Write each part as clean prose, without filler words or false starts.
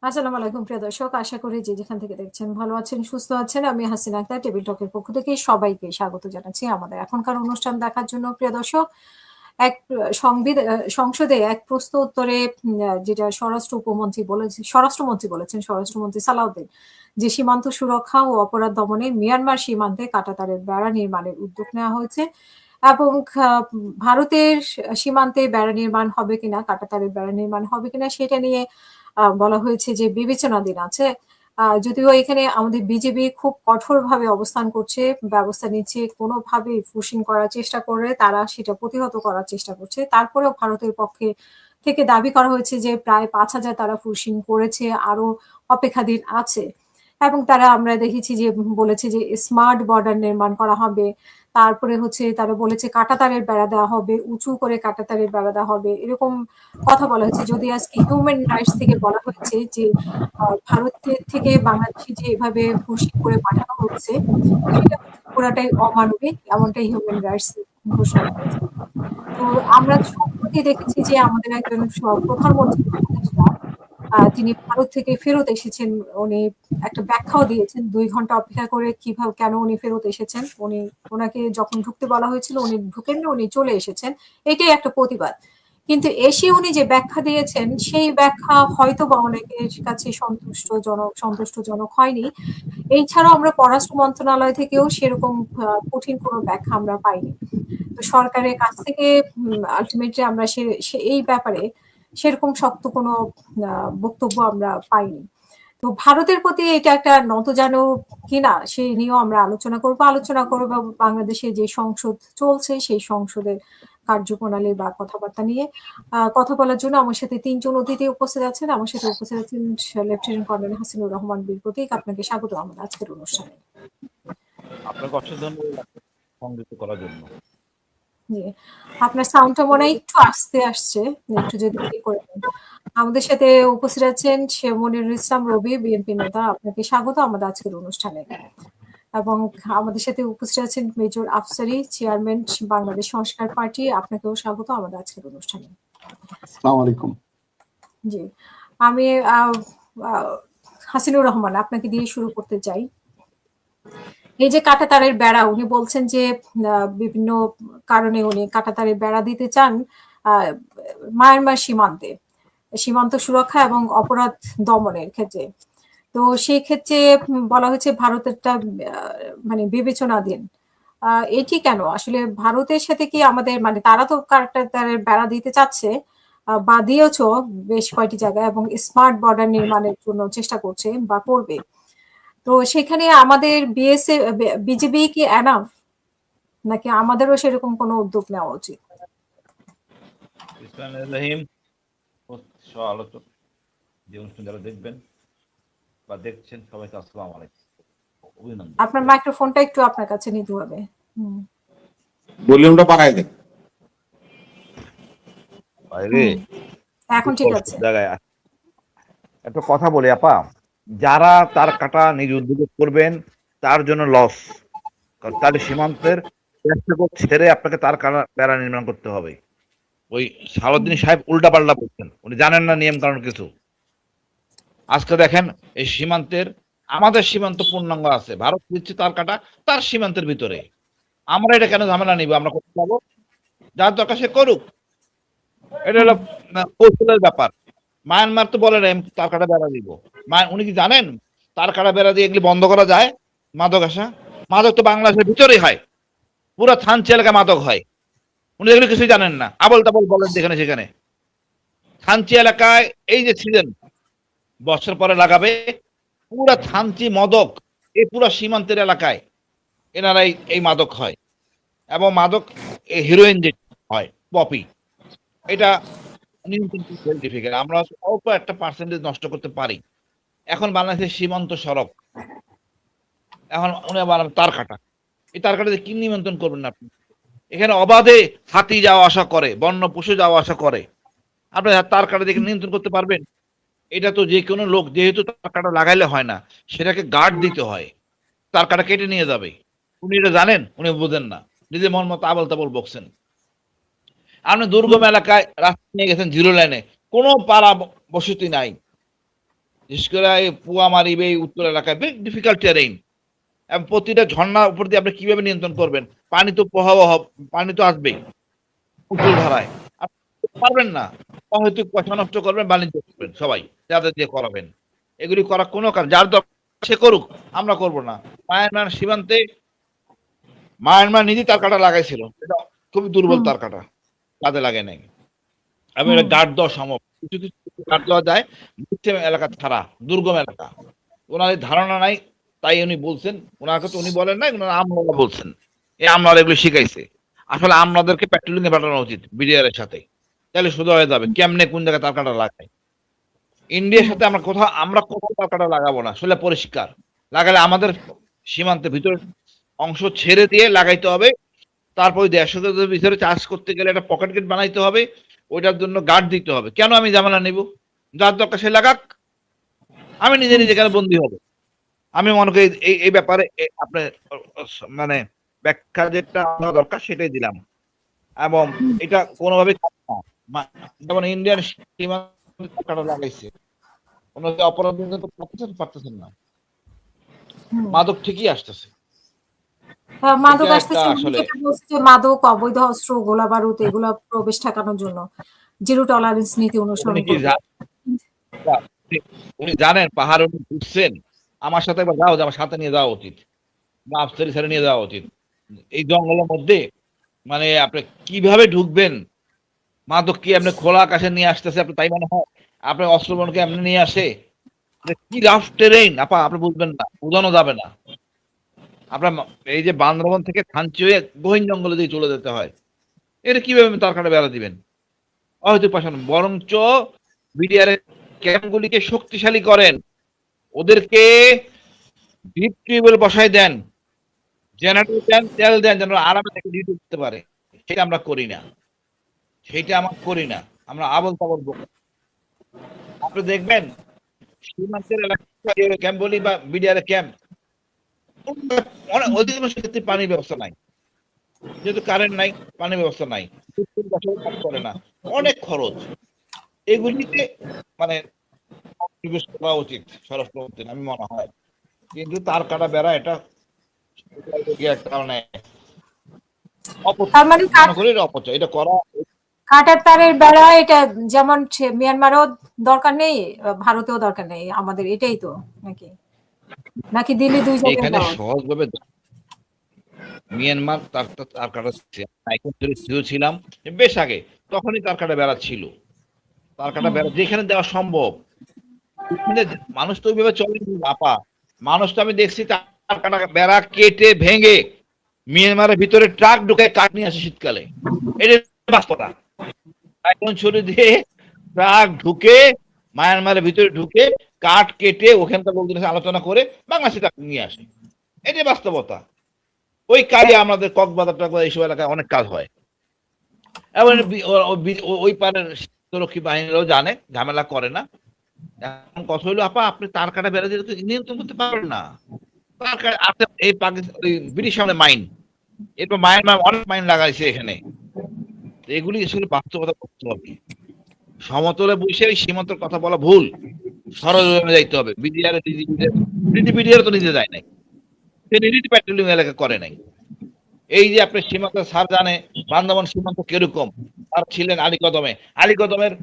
আসসালামু আলাইকুম প্রিয় দর্শক। আশা করি যে যেখান থেকে দেখছেন ভালো আছেন, সুস্থ আছেন। আমি হাসিনা আক্তার টেবিল টকের পক্ষ থেকে সবাইকে স্বাগত জানাচ্ছি আমাদের এখনকার অনুষ্ঠান দেখার জন্য। প্রিয় দর্শক, এক সংসদে এক প্রশ্ন উত্তরে যেটা স্বরাষ্ট্রমন্ত্রী সালাউদ্দিন যে সীমান্ত সুরক্ষা ও অপরাধ দমনে মিয়ানমার সীমান্তে কাঁটাতারের বেড়া নির্মাণের উদ্যোগ নেওয়া হয়েছে এবং ভারতের সীমান্তে বেড়া নির্মাণ হবে কিনা, কাঁটাতারের বেড়া নির্মাণ হবে কিনা সেটা নিয়ে বলা হয়েছে যে বিবেচনাধীন আছে। যদিও এখানে আমাদের বিজেপি খুব কঠোরভাবে অবস্থান করছে, ব্যবস্থা নিচ্ছে, কোনোভাবেই ফুসিং করার চেষ্টা করে তারা সেটা প্রতিহত করার চেষ্টা করছে। তারপরেও ভারতের পক্ষে থেকে দাবি করা হয়েছে যে প্রায় ৫,০০০ তারা ফুসিং করেছে, আরো অপেক্ষাধীন আছে। এবং তারা আমরা দেখেছি যে বলেছে যে স্মার্ট বর্ডার নির্মাণ করা হবে। তারপরে হচ্ছে তারা বলেছে কাঁটাতারের বেড়া দেওয়া হবে, উঁচু করে কাঁটাতারের বেড়া দেওয়া হবে। এরকম কথা বলা হয়েছে। যদি আজকে হিউম্যান রাইটস থেকে বলা হয়েছে যে ভারতের থেকে বাংলাদেশে যে এভাবে হুঁশিয়ার করে পাঠানো হচ্ছে সেটা হচ্ছে পুরাটাই অমানবিক, এমনটাই হিউম্যান রাইটস ঘোষণা করেছে। তো আমরা সম্প্রতি দেখেছি যে আমাদের একজন প্রধানমন্ত্রী উপদেষ্টা তিনি ভারত থেকে ফেরত এসেছেন। উনি একটা ব্যাখ্যাও দিয়েছেন ২ ঘন্টা অপেক্ষা করে কিভাবে কেন উনি ফেরত এসেছেন। উনাকে যখন ঢুকতে বলা হয়েছিল উনি ঢুকেননি, উনি চলে এসেছেন। এটাই একটা প্রতিবাদ। কিন্তু এসে উনি যে ব্যাখ্যা দিয়েছেন সেই ব্যাখ্যা হয়তোবা অনেকের কাছে সন্তুষ্টজনক হয়নি। এছাড়াও আমরা পররাষ্ট্র মন্ত্রণালয় থেকেও সেরকম কঠিন কোনো ব্যাখ্যা আমরা পাইনি। তো সরকারের কাছ থেকে আল্টিমেটলি আমরা এই ব্যাপারে সেরকম শক্ত কোনো বক্তব্য আমরা পাইনি। তো ভারতের প্রতি এটা একটা নতজানু কিনা সেই নিয়েও আমরা আলোচনা করব বাংলাদেশে যে সংসদ চলছে সেই সংসদের কার্যপ্রণালী বা কথাবার্তা নিয়ে। কথা বলার জন্য আমার সাথে ৩ জন অতিথি উপস্থিত আছেন। আমার সাথে উপস্থিত আছেন লেফটেন্যান্ট কর্নেল হাসিনুর রহমান বীর প্রতীক। আপনাকে স্বাগত আমাদের আজকের অনুষ্ঠানে। আপনাকে অসংখ্য ধন্যবাদ সংযুক্ত করার জন্য। জি, আপনার সাউন্ডটা মনে হয় একটু আস্তে আসছে। একটু যদি ঠিক করে দেন। আমাদের সাথে উপস্থিত আছেন মনিরুল ইসলাম রবি, বিএনপি নেতা। আপনাকে স্বাগত আমাদের আজকের অনুষ্ঠানে। এবং আমাদের সাথে উপস্থিত আছেন মেজর আফসারী, চেয়ারম্যান বাংলাদেশ সংস্কার পার্টি। আপনাকেও স্বাগত আমাদের আজকের অনুষ্ঠানে। আসসালামু আলাইকুম। জি, আমি হাসিনুর রহমান আপনাকে দিয়ে শুরু করতে চাই। এই যে কাঁটাতারের বেড়া, উনি বলছেন যে বিভিন্ন কারণে উনি কাঁটাতারের বেড়া দিতে চান মায়ানমার সীমান্ত সুরক্ষা এবং অপরাধ দমনের ক্ষেত্রে। তো সেই ক্ষেত্রে বলা হয়েছে ভারতেরটা মানে বিবেচনাধীন। এটি কেন? আসলে ভারতের সাথে কি আমাদের মানে তারা তো কাঁটাতারের বেড়া দিতে চাচ্ছে বা দিয়েছ বেশ কয়েকটি জায়গায় এবং স্মার্ট বর্ডার নির্মাণের জন্য চেষ্টা করছে বা করবে। তো সেখানে আমাদের বিজেপি কি এনাফ, নাকি আমাদেরও সেরকম কোনো উদ্যোগ নেওয়া উচিত? রহিম আলোচক যে অনুষ্ঠান যারা দেখবেন বা দেখছেন সবাইকে আসসালামু আলাইকুম, অভিনন্দন। আপনার মাইক্রোফোনটা একটু আপনার কাছে নিতে হবে। ভলিউমটা বাড়াই দেন। বাইরে এখন ঠিক আছে। জায়গায় একটা কথা বলি আপা, যারা তার কাটা নিজ উদ্যোগে করবেন তার জন্য লস। কারণ তার সীমান্তের ছেড়ে আপনাকে তার কাটা বেড়া নির্মাণ করতে হবে। ওই সালাউদ্দিন সাহেব উল্টা পাল্টা বলছেন, উনি জানেন না নিয়ম কানুন কিছু। আজকে দেখেন এই সীমান্তের আমাদের সীমান্ত পূর্ণাঙ্গ আছে, ভারত দিচ্ছে তার কাটা তার সীমান্তের ভিতরে। আমরা এটা কেন ঝামেলা নিব? আমরা করতে পারবো, যার দরকার সে করুক। এটা হলো কৌশলের ব্যাপার। মায়ানমার তো বলে না তার কাটা বেড়া দিব। উনি কি জানেন তার কাটা বেড়া দিয়ে এগুলি বন্ধ করা যায়? মাদক আসা, মাদক তো বাংলাদেশের ভিতরেই হয়, পুরো থানচি এলাকায় মাদক হয়। উনি এগুলো কিছুই জানেন না, আবল তাবল বলেন যেখানে সেখানে। থানচি এলাকায় এই যে সিজন বছর পরে লাগাবে, পুরা থানচি মদক এই পুরা সীমান্তের এলাকায় এনারাই এই মাদক হয়। এবং মাদক হিরোইন যে হয় পপি, এটা নিয়ন্ত্রণ আমরা অল্প একটা পার্সেন্টেজ নষ্ট করতে পারি। এখন বাংলাদেশের সীমান্ত সড়ক, এখন উনি আবার তার কাটা, এই তার কাটা কি নিয়ন্ত্রণ করবেন আপনি? এখানে অবাধে হাতি যাওয়া আসা করে, বন্য পশু যাওয়া আসা করে, আপনি তার কাটা দেখে নিয়ন্ত্রণ করতে পারবেন? এটা তো যে কোনো লোক যেহেতু তার কাটা লাগাইলে হয় না, সেটাকে গার্ড দিতে হয়, তার কাটা কেটে নিয়ে যাবে। উনি এটা জানেন, উনি বোঝেন না, নিজে মন মতো আবল তাবল বকছেন। আপনি দুর্গম এলাকায় রাস্তা নিয়ে গেছেন, জিরো লাইনে কোনো পাড়া বসতি নাই, বিশেষ করে এই পুয়ামারি এই উত্তর এলাকায় বেশ ডিফিকাল্ট টেরেইন, এবং প্রতিটা ঝর্ণার উপর দিয়ে আপনি কিভাবে নিয়ন্ত্রণ করবেন? পানি তো প্রবাহ, পানি তো আসবেই উত্তর ধারায়, আপনি পারবেন না। অহেতুক পয়সা নষ্ট করবেন, বাণিজ্য করবেন সবাই, যাদের দিয়ে করাবেন। এগুলি করা কোনো কাজ, যার দরকার সে করুক, আমরা করব না। মায়ানমার সীমান্তে মায়ানমার নিজেই তার কাটা লাগাইছিল, এটা খুবই দুর্বল হুম, তার কাটা, কাজে লাগে নাই। এবং এটা হুম, গার্ড দেওয়া সম্ভব, কিছু কিছু গার্ড দেওয়া যায়, বুঝছে এলাকা ছাড়া, দুর্গম এলাকা। ওনার এই ধারণা নাই, তাই উনি বলছেন। ওনার কথা উনি বলেন নাই, ওনার আমলারা বলছেন, এই আমলারা এগুলো শিখাইছে। আসলে আমলাদেরকে পেট্রোলিং এ পাঠানো উচিত বিডিআর এর সাথে, তাহলে সোজা হয়ে যাবে কেমনে কোন জায়গায় তার কাটা লাগায়। ইন্ডিয়ার হুম, সাথে আমরা কোথাও তার কাটা লাগাবো না, আসলে পরিষ্কার। লাগালে আমাদের সীমান্তের ভিতরে অংশ ছেড়ে দিয়ে লাগাইতে হবে। তারপর ওই 150 ভিতরে চাষ করতে গেলে একটা পকেট গেট বানাইতে হবে, ওইটার জন্য গার্ড দিতে হবে। কেন আমি ঝামেলা নিব? যার দরকার সে লাগাক, আমি নিজে হুম। নিজে কেন বন্দী হব? আমি মনে করি এই ব্যাপারে আপনার মানে ব্যাখ্যা যেটা আমার দরকার সেটাই দিলাম। এবং এটা কোনোভাবে যেমন ইন্ডিয়ান সীমান্তে কাটা লাগাইছে, ওনাদের অপরাধ কিন্তু পারতেছেন না, হুম। মাদক ঠিকই আসতেছে। এটা মাদক একটা আসতেছে, উনি আসলে যেটা বলছে যে মাদক, অবৈধ অস্ত্র, গোলাবারুদ এগুলা প্রবেশ ঠেকানোর জন্য জিরো টলারেন্স নীতি উনি অনুসরণ কি করবে। উনি জানেন পাহাড়ে উনি ঘুরছেন? আমার সাথে একবার যাও, আমার সাথে নিয়ে যাওয়া উচিত, বা আফসারি স্যারে নিয়ে যাওয়া উচিত। এই জঙ্গলের মধ্যে মানে আপনি কিভাবে ঢুকবেন? মাদক কি আপনি খোলা আকাশে নিয়ে আসতেছে, আপনি তাই মনে হয়? আপনার অস্ত্রবহনকে এমনি নিয়ে আসে? কি রাফ টেরেইন আপা, আপনি বুঝবেন না, বোঝানো যাবে না। আপনার এই যে বান্দরবন থেকে থানচি হয়ে গহীন জঙ্গলে দিয়ে চলে যেতে হয়, এটা কিভাবে তার কাটা বেড়া দিবেন? হয়তো পাশান, বরঞ্চ বিডিআর ক্যাম্পগুলিকে শক্তিশালী করেন, ওদেরকে ডিপ টিউবওয়েল বসায় দেন, জেনারেটর দেন, তেল দেন, যেন আরামে থেকে ডিউটি করতে পারে। সেটা আমরা করি না, সেটা আমরা করি না, আমরা আবল তাবল বকি। আপনি দেখবেন সীমান্তের এলাকায় ক্যাম্প বলি বা বিডিআর ক্যাম্প, অনেক অধিকাংশ ক্ষেত্রে পানির ব্যবস্থা নাই, যেহেতু কারেন্ট নাই, পানির ব্যবস্থা নাই, কাজ করে না, অনেক খরচ। এগুলিতে মানে নিবেশ করা উচিত স্বরাষ্ট্রমন্ত্রী, আমি মনে হয়। কিন্তু তার কাটা বেড়া এটা একটা মানে তার অপচয়, মানে মনে করি এটা অপচয়, এটা করা। কাঁটার তারের বেড়া এটা যেমন মিয়ানমারও দরকার নেই, ভারতেও দরকার নেই আমাদের, এটাই তো নাকি? নাকি দিল্লি দুই জায়গায় এখানে দেওয়া? সহজভাবে মিয়ানমার তার কাটা ছিলাম বেশ আগে, তখনই তার কাটা বেড়া ছিল। তার কাটা হুম, বেড়া যেখানে দেওয়া সম্ভব, ওখানে মানুষ তো ওইভাবে চলে আপা। মানুষ তো আমি দেখছি তার কাটা বেড়া কেটে ভেঙে মিয়ানমারের ভিতরে ট্রাক ঢুকে কাঠ নিয়ে আসে শীতকালে। এটা বাস্তবতা। এখন ছুরি দিয়ে ট্রাক ঢুকে মায়ানমারের ভিতরে ঢুকে কাঠ কেটে ওখানকার লোকদের সাথে আলোচনা করে বাংলাদেশে টাকা নিয়ে আসে। এটাই বাস্তবতা। ওই কাজে আমাদের কক্সবাজার টকবাজার এইসব এলাকায় অনেক কাজ হয়। এবং হুম, ওই পারের রক্ষী বাহিনীরাও জানে, ঝামেলা করে না। এখন কথা হলো আপা, আপনি তার কাটা বেড়া দিয়ে তো নিয়ন্ত্রণ করতে পারবেন না। তার কাটা আছে এই পাকিস্তান, ওই ব্রিটিশ আমলে মাইন, এরপর মায়ানমার অনেক মাইন লাগাইছে এখানে। এগুলি আসলে বাস্তবতা করতে হবে। সমতলে বসে এই সীমান্তের কথা বলা ভুল, সরজমিনে যাইতে হবে। বিডিআর তো নিজে যায় নাই, সে নিজে পেট্রোলিং এলাকা করে নাই। এই যে আপনার সীমান্ত স্যার জানে বান্দরবান সীমান্ত কিরকম, তার ছিলেন আলীকদমে। আলীকদমের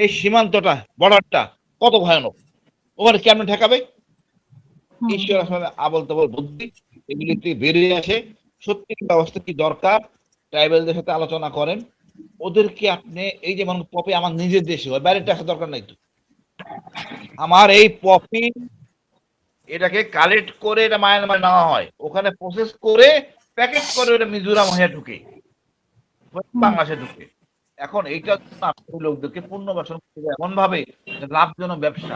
এই সীমান্তটা, বর্ডারটা কত ভয়ানক, ওখানে কেমন ঠেকাবে? হুম, ঈশ্বর হুম, আসলে আবল তাবল বুদ্ধি, এগুলি থেকে বেরিয়ে আসে। সত্যি ব্যবস্থা কি দরকার, ট্রাইবেলদের সাথে আলোচনা করেন। ওদেরকে আপনি এই যে মনে পপি আমার নিজের দেশে হয়, বাইরের আসা দরকার নাই তো। আমার এই পপি এটাকে কালেক্ট করে এটা মায়ানমার নেওয়া হয়, ওখানে প্রসেস করে প্যাকেট করে ওটা মিজোরাম হয়ে ঢুকে, হুম, বাংলাদেশে ঢুকে। এখন এইটা লোকদেরকে পুনর্বাসন করতে হবে এমন ভাবে যে লাভজনক ব্যবসা।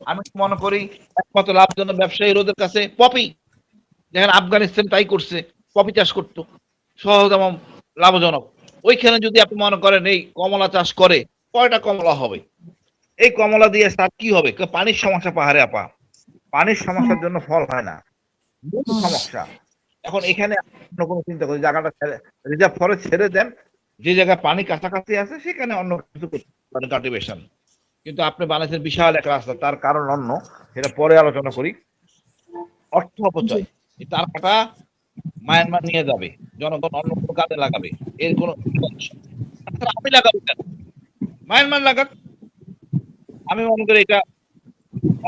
আমি মনে করি একমাত্র লাভজনক ব্যবসায়ী ওদের কাছে পপি। দেখেন আফগানিস্তান তাই করছে, পপি চাষ করতো, সহজ এবং লাভজনক। ওইখানে যদি আপনি মনে করেন এই কমলা চাষ করে, কয়টা কমলা হবে? এই কমলা দিয়ে তার কি হবে? পানির সমস্যা পাহাড়ে আপা, পানির হুম, সমস্যার জন্য ফল হয় না, মূল হুম, সমস্যা। এখন এখানে অন্য কোনো চিন্তা করি, জায়গাটা রিজার্ভ ফরেস্ট ছেড়ে দেন, যে জায়গায় পানি কাছাকাছি আছে সেখানে অন্য কিছু করতে পারেন, কাল্টিভেশন। কিন্তু আপনি বানাইছেন বিশাল এক রাস্তা, তার কারণ অন্য, সেটা পরে আলোচনা করি। অর্থ জি অপচয়, এই তার কাটা মায়ানমার নিয়ে যাবে, জনগণ অন্য কোনো কাজে লাগাবে, এর কোনো আমি লাগাবো কেন, মায়ানমার লাগাক। আমি মনে করি এটা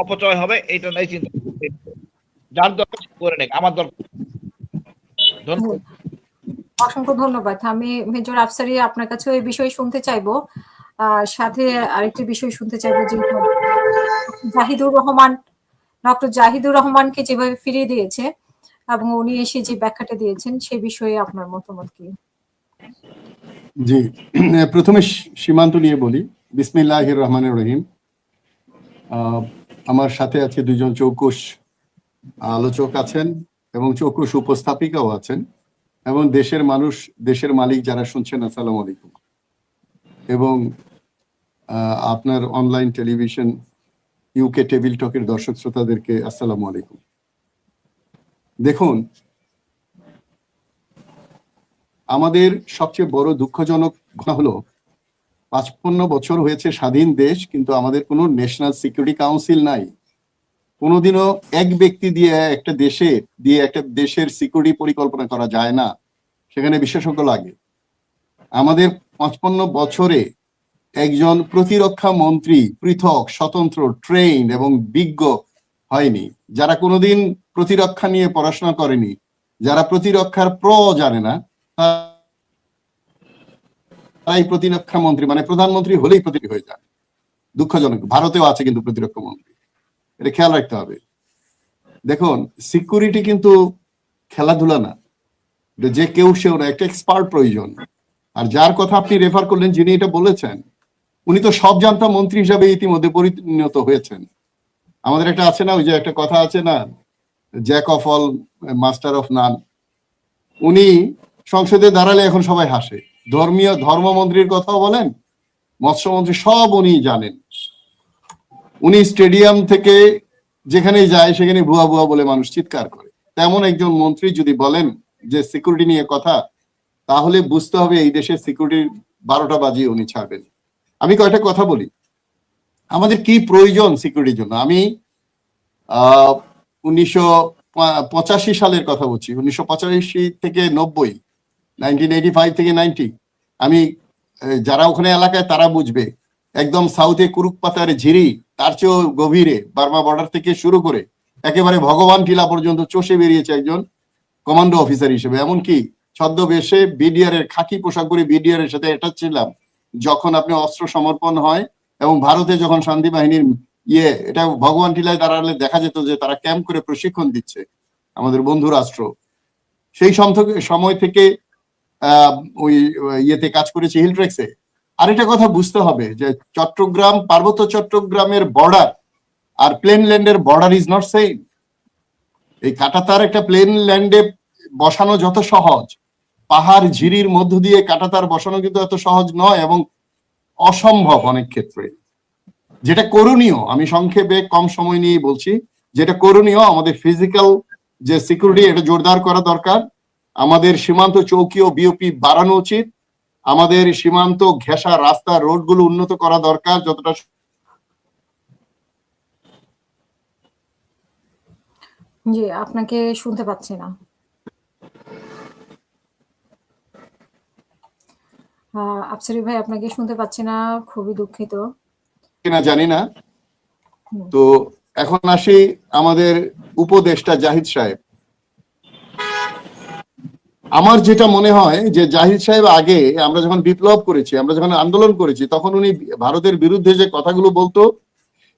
অপচয় হবে, এটা নাই চিন্তা, যার দরকার সে করে নেক, আমার দরকার। ধন্যবাদ। অসংখ্য ধন্যবাদ। আমি মেজর আফসারি আপনার কাছেও এই বিষয়ে শুনতে চাইবো। সাথে আরেকটি বিষয় শুনতে চাইবো যে জাহিদুর রহমান, ডক্টর জাহিদুর রহমানকে যেভাবে ফিরিয়ে দিয়েছে এবং উনি এসে যে ব্যাখ্যাটা দিয়েছেন সে বিষয়ে আপনার মতামত কি? জি, প্রথমে সীমান্ত নিয়ে বলি। বিসমিল্লাহির রহমানির রহিম। আমার সাথে আছে দুজন চৌকুশ আলোচক আছেন এবং চৌকুশ উপস্থাপিকাও আছেন, এবং দেশের মানুষ, দেশের মালিক যারা শুনছেন, আসসালামু আলাইকুম। এবং আপনার অনলাইন টেলিভিশন ইউকে টেবিল টকের দর্শক শ্রোতাদেরকে আসসালামু আলাইকুম। দেখুন, আমাদের সবচেয়ে বড় দুঃখজনক ঘটনা হলো ৫৫ বছর হয়েছে স্বাধীন দেশ, কিন্তু আমাদের কোনো ন্যাশনাল সিকিউরিটি কাউন্সিল নাই। কোনোদিনও এক ব্যক্তি দিয়ে একটা দেশের সিকিউরিটি পরিকল্পনা করা যায় না, সেখানে বিশেষজ্ঞ লাগে। আমাদের ৫৫ বছরে একজন প্রতিরক্ষা মন্ত্রী পৃথক, স্বতন্ত্র, ট্রেইন এবং বিজ্ঞ হয়নি। যারা কোনোদিন প্রতিরক্ষা নিয়ে পড়াশোনা করেনি, যারা প্রতিরক্ষার জানে না, তাই প্রতিরক্ষা মন্ত্রী মানে প্রধানমন্ত্রী হলেই প্রতিরক্ষা হয়ে যায়। দুঃখজনক, ভারতেও আছে কিন্তু প্রতিরক্ষা মন্ত্রী, এটা খেয়াল রাখতে হবে। দেখুন, সিকিউরিটি কিন্তু খেলাধুলা না, যে কেউ সেও না, একটা এক্সপার্ট প্রয়োজন। আর যার কথা আপনি রেফার করলেন, যিনি এটা বলেছেন, উনি তো সব জানতা মন্ত্রী হিসাবে ইতিমধ্যে পরিণত হয়েছেন। আমাদের একটা আছে না, ওই যে একটা কথা আছে না, Jack of all master of নান। উনি সংসদে দাঁড়ালে এখন সবাই হাসে। ধর্মমন্ত্রীর কথাও বলেন, মৎস্যমন্ত্রী, সব উনি জানেন। উনি স্টেডিয়াম থেকে যেখানেই যায় সেখানে ভুয়া ভুয়া বলে মানুষ চিৎকার করে। তেমন একজন মন্ত্রী যদি বলেন যে সিকিউরিটি নিয়ে কথা, তাহলে বুঝতে হবে এই দেশের সিকিউরিটির ১২টা বাজিয়ে উনি ছাড়বেন। আমি কয়েকটা কথা বলি, আমাদের কি প্রয়োজন সিকিউরিটির জন্য। আমি ১৯৮৫ সালের কথা বলছি, ১৯৮৫ থেকে ৯০, 1985 থেকে 90। আমি, যারা ওখানে এলাকায় তারা বুঝবে, একদম সাউথে কুরুকপাতার ঝিরি, তার চেয়েও গভীরে বার্মা বর্ডার থেকে শুরু করে একেবারে ভগবান টিলা পর্যন্ত চষে বেরিয়েছে একজন কমান্ডো অফিসার হিসেবে। এমনকি ছদ্মবেশে বিডিআর এর খাকি পোশাক পরে বিডিআর এর সাথে অ্যাটাচ ছিলাম যখন আপনি অস্ত্র সমর্পণ হয়, এবং ভারতে যখন শান্তি বাহিনীর এটা ভগবান টিলায় দাঁড়ালে দেখা যেত যে তারা ক্যাম্প করে প্রশিক্ষণ দিচ্ছে আমাদের বন্ধু রাষ্ট্র। সেই সময় থেকে ওই ইয়েতে কাজ করেছি, হিলট্রেক্সে। আরেকটা কথা বুঝতে হবে যে চট্টগ্রাম, পার্বত্য চট্টগ্রামের বর্ডার আর প্লেন ল্যান্ডের বর্ডার ইজ নট সেম। এই কাঁটাতার একটা প্লেন ল্যান্ডে বসানো যত সহজ, পাহাড় ঝিরির মধ্য দিয়ে কাঁটাতার বসানো কিন্তু এত সহজ নয়, এবং অসম্ভব অনেক ক্ষেত্রে। যেটা করণীয়, আমি সংক্ষেপে কম সময় নিয়ে বলছি, যেটা করণীয়, আমাদের ফিজিক্যাল যে সিকিউরিটি, এটা জোরদার করা দরকার। আমাদের সীমান্ত চৌকি ও বিওপি বাড়ানো উচিত। আমাদের সীমান্ত ঘেঁষা রাস্তা, রোডগুলো উন্নত করা দরকার যতটা। জি, আপনাকে শুনতে পাচ্ছি না। আফসারি ভাই, আপনাকে শুনতে পাচ্ছি না, খুবই দুঃখিত। কিনা জানি না। তো এখন আসি আমাদের উপদেষ্টা জাহিদ সাহেব। আমার যেটা মনে হয় যে জাহিদ সাহেব আগে, আমরা যখন বিপ্লব করেছি, আমরা যখন আন্দোলন করেছি, তখন উনি ভারতের বিরুদ্ধে যে কথাগুলো বলতো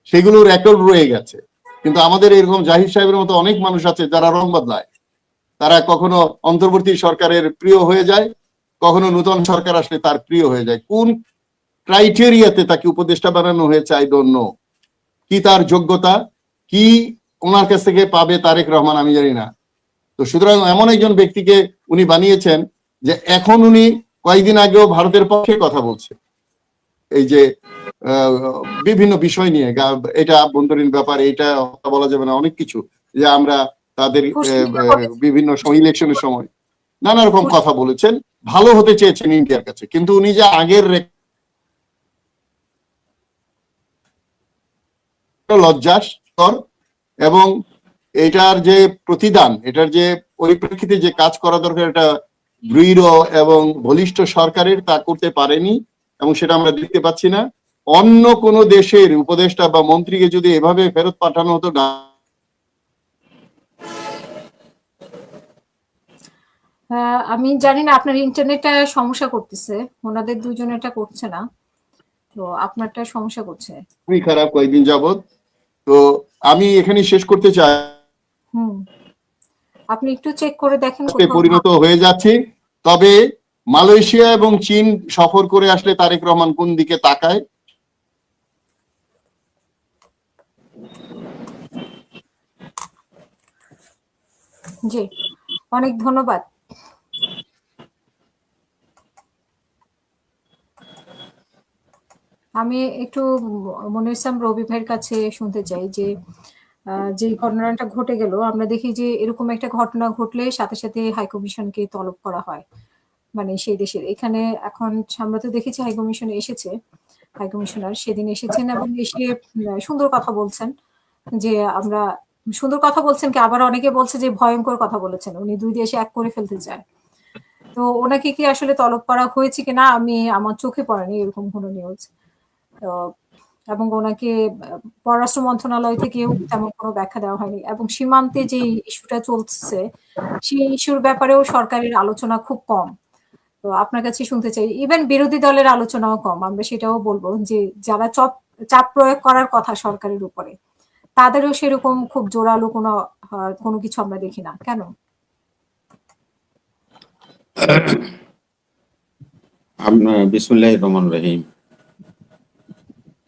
সেগুলো রেকর্ড রয়ে গেছে। কিন্তু আমাদের এরকম জাহিদ সাহেবের মতো অনেক মানুষ আছে যারা রং বদলায়। তারা কখনো অন্তর্বর্তী সরকারের প্রিয় হয়ে যায়, কখনো নতুন সরকার আসলে তার প্রিয় হয়ে যায়। কোন ক্রাইটেরিয়াতে তাকে উপদেষ্টা বানানো হয়েছে আই ডোন্ট নো। কি তার যোগ্যতা, কি ওনার কাছ থেকে পাবে তারেক রহমান, আমি জানি না। তো সুতরাং এমন একজন ব্যক্তিকে উনি বানিয়েছেন যে এখন উনি কয়েকদিন আগেও ভারতের পক্ষে কথা বলছে, এই যে বিভিন্ন বিষয় নিয়ে, এটা আভ্যন্তরীণ ব্যাপার, এটা বলা যাবে না, অনেক কিছু, যে আমরা তাদের বিভিন্ন সময়, ইলেকশনের সময় নানা রকম কথা বলেছেন, ভালো হতে চেয়েছেন ইন্ডিয়ার কাছে। কিন্তু উনি যে আগের লজ্জাস্কর, এবং এটার যে প্রতিদান, এটার যে পরিপ্রেক্ষিতে যে কাজ করা দরকার, এটা দৃঢ় এবং বলিষ্ঠ সরকারের তা করতে পারেনি, এবং সেটা আমরা দেখতে পাচ্ছি না। অন্য কোন দেশের উপদেষ্টা বা মন্ত্রীকে যদি এভাবে ফেরত পাঠানো হতো না। আমি জানি না, আপনার ইন্টারনেটটা সমস্যা করতেছে, ওনাদের দুজনেরটা করছে না, তো আপনারটা সমস্যা করছে। খুবই খারাপ কয়েকদিন যাবত। তো আমি এখানে শেষ করতে চাই, আপনি একটু চেক করে দেখেন পরিণত হয়ে যাচ্ছে। তবে মালয়েশিয়া এবং চীন সফর করে আসলে তারেক রহমান কোন দিকে তাকায়? জি, অনেক ধন্যবাদ। আমি একটু মনির ইসলাম রবি ভাইয়ের কাছে শুনতে চাই যে যে ঘটনাটা ঘটে গেল, আমরা দেখি যে এরকম একটা ঘটনা ঘটলে সাথে সাথে হাইকমিশনকে তলব করা হয়, মানে সেই দেশের। এখানে এখন আমরা তো দেখেছি হাইকমিশন এসেছে, হাইকমিশনার সেদিন এসেছেন এবং এসে সুন্দর কথা বলছেন, যে আমরা সুন্দর কথা বলছেন কি, আবার অনেকে বলছে যে ভয়ঙ্কর কথা বলেছেন, উনি দুই দেশে এক করে ফেলতে চায়। তো ওনাকে কি আসলে তলব করা হয়েছে কিনা আমি, আমার চোখে পড়েনি এরকম কোনো নিউজ। এবং ওনাকে পররাষ্ট্র মন্ত্রণালয় থেকেও তেমন কোনো ব্যাখ্যা দেওয়া হয়নি, এবং সীমান্তে যে ইস্যুটা চলছে সেই ইস্যুর ব্যাপারেও সরকারের আলোচনা খুব কম। তো আপনার কাছে শুনতে চাই, ইভেন বিরোধী দলের আলোচনাও কম। আমরা সেটাও বলবো যে যারা চাপ প্রয়োগ করার কথা সরকারের উপরে, তাদেরও সেরকম খুব জোরালো কোনো কিছু আমরা দেখি না কেন? বিসমিল্লাহির রহমানির রহিম।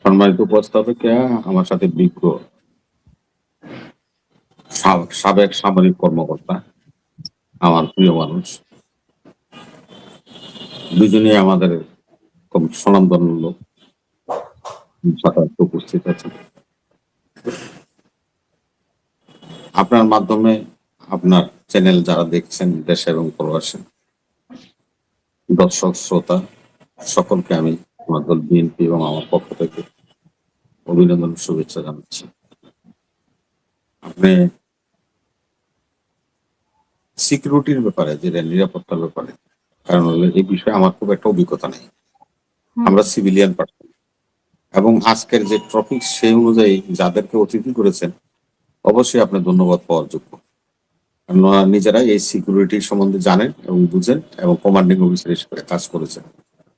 সম্মানিত উপস্থাপিকা, আমার সাথে বিজ্ঞ সাবেক সামরিক কর্মকর্তা, আমার প্রিয় মানুষ, দুজনেই আমাদের খুব স্বনামধন্য লোক সাথে উপস্থিত আছে। আপনার মাধ্যমে আপনার চ্যানেল যারা দেখছেন দেশে এবং প্রবাসে, দর্শক শ্রোতা সকলকে আমি আমার দল বিএনপি এবং আমার পক্ষ থেকে অভিনন্দন শুভেচ্ছা জানাচ্ছি। আপনি সিকিউরিটির ব্যাপারে, যেটা নিরাপত্তার ব্যাপারে, কারণ এই বিষয়ে আমার খুব একটা অভিজ্ঞতা নেই, আমরা সিভিলিয়ান পার্সন, এবং আজকের যে টপিক সেই অনুযায়ী যাদেরকে অতিথি করেছেন অবশ্যই আপনি ধন্যবাদ পাওয়ার যোগ্য, কারণ ওরা নিজেরাই এই সিকিউরিটির সম্বন্ধে জানেন এবং বুঝেন এবং কমান্ডিং অফিসার হিসেবে কাজ করেছেন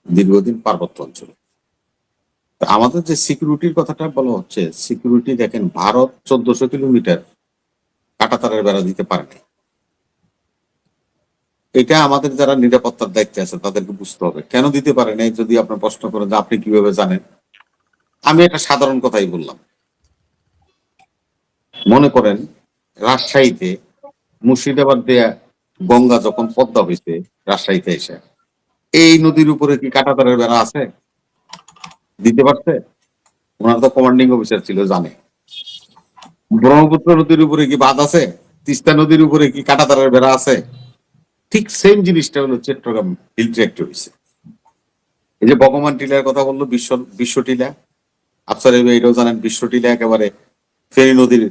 দীর্ঘদিন পার্বত্য অঞ্চলে। আমাদের যে সিকিউরিটির কথাটা বলা হচ্ছে, সিকিউরিটি দেখেন, ভারত 1400 কিলোমিটার কাঁটাতারের বেড়া দিতে পারেনি। এটা আমাদের যারা নিরাপত্তার দায়িত্বে আছে তাদেরকে বুঝতে হবে কেন দিতে পারে নাই। যদি আপনার প্রশ্ন করেন যে আপনি কিভাবে জানেন, আমি একটা সাধারণ কথাই বললাম। মনে করেন রাজশাহীতে মুর্শিদাবাদ দেয়া গঙ্গা যখন পদ্মা হয়েছে রাজশাহীতে এসে, এই নদীর উপরে কি কাঁটাতারের বেড়া আছে? দিতে পারছে? ওনার তো কমান্ডিং অফিসার ছিল, জানে। ব্রহ্মপুত্র নদীর উপরে কি বাঁধ আছে? তিস্তা নদীর উপরে কি কাঁটাতারের বেড়া আছে? ঠিক সেম জিনিসটা হলো চট্টগ্রাম হিল ট্র্যাক্টর হয়েছে। এই যে ভগবান টিলার কথা বললো, বিশ্ব টিলা, আপনারা এটাও জানেন, বিশ্ব টিলা একেবারে ফেনী নদীর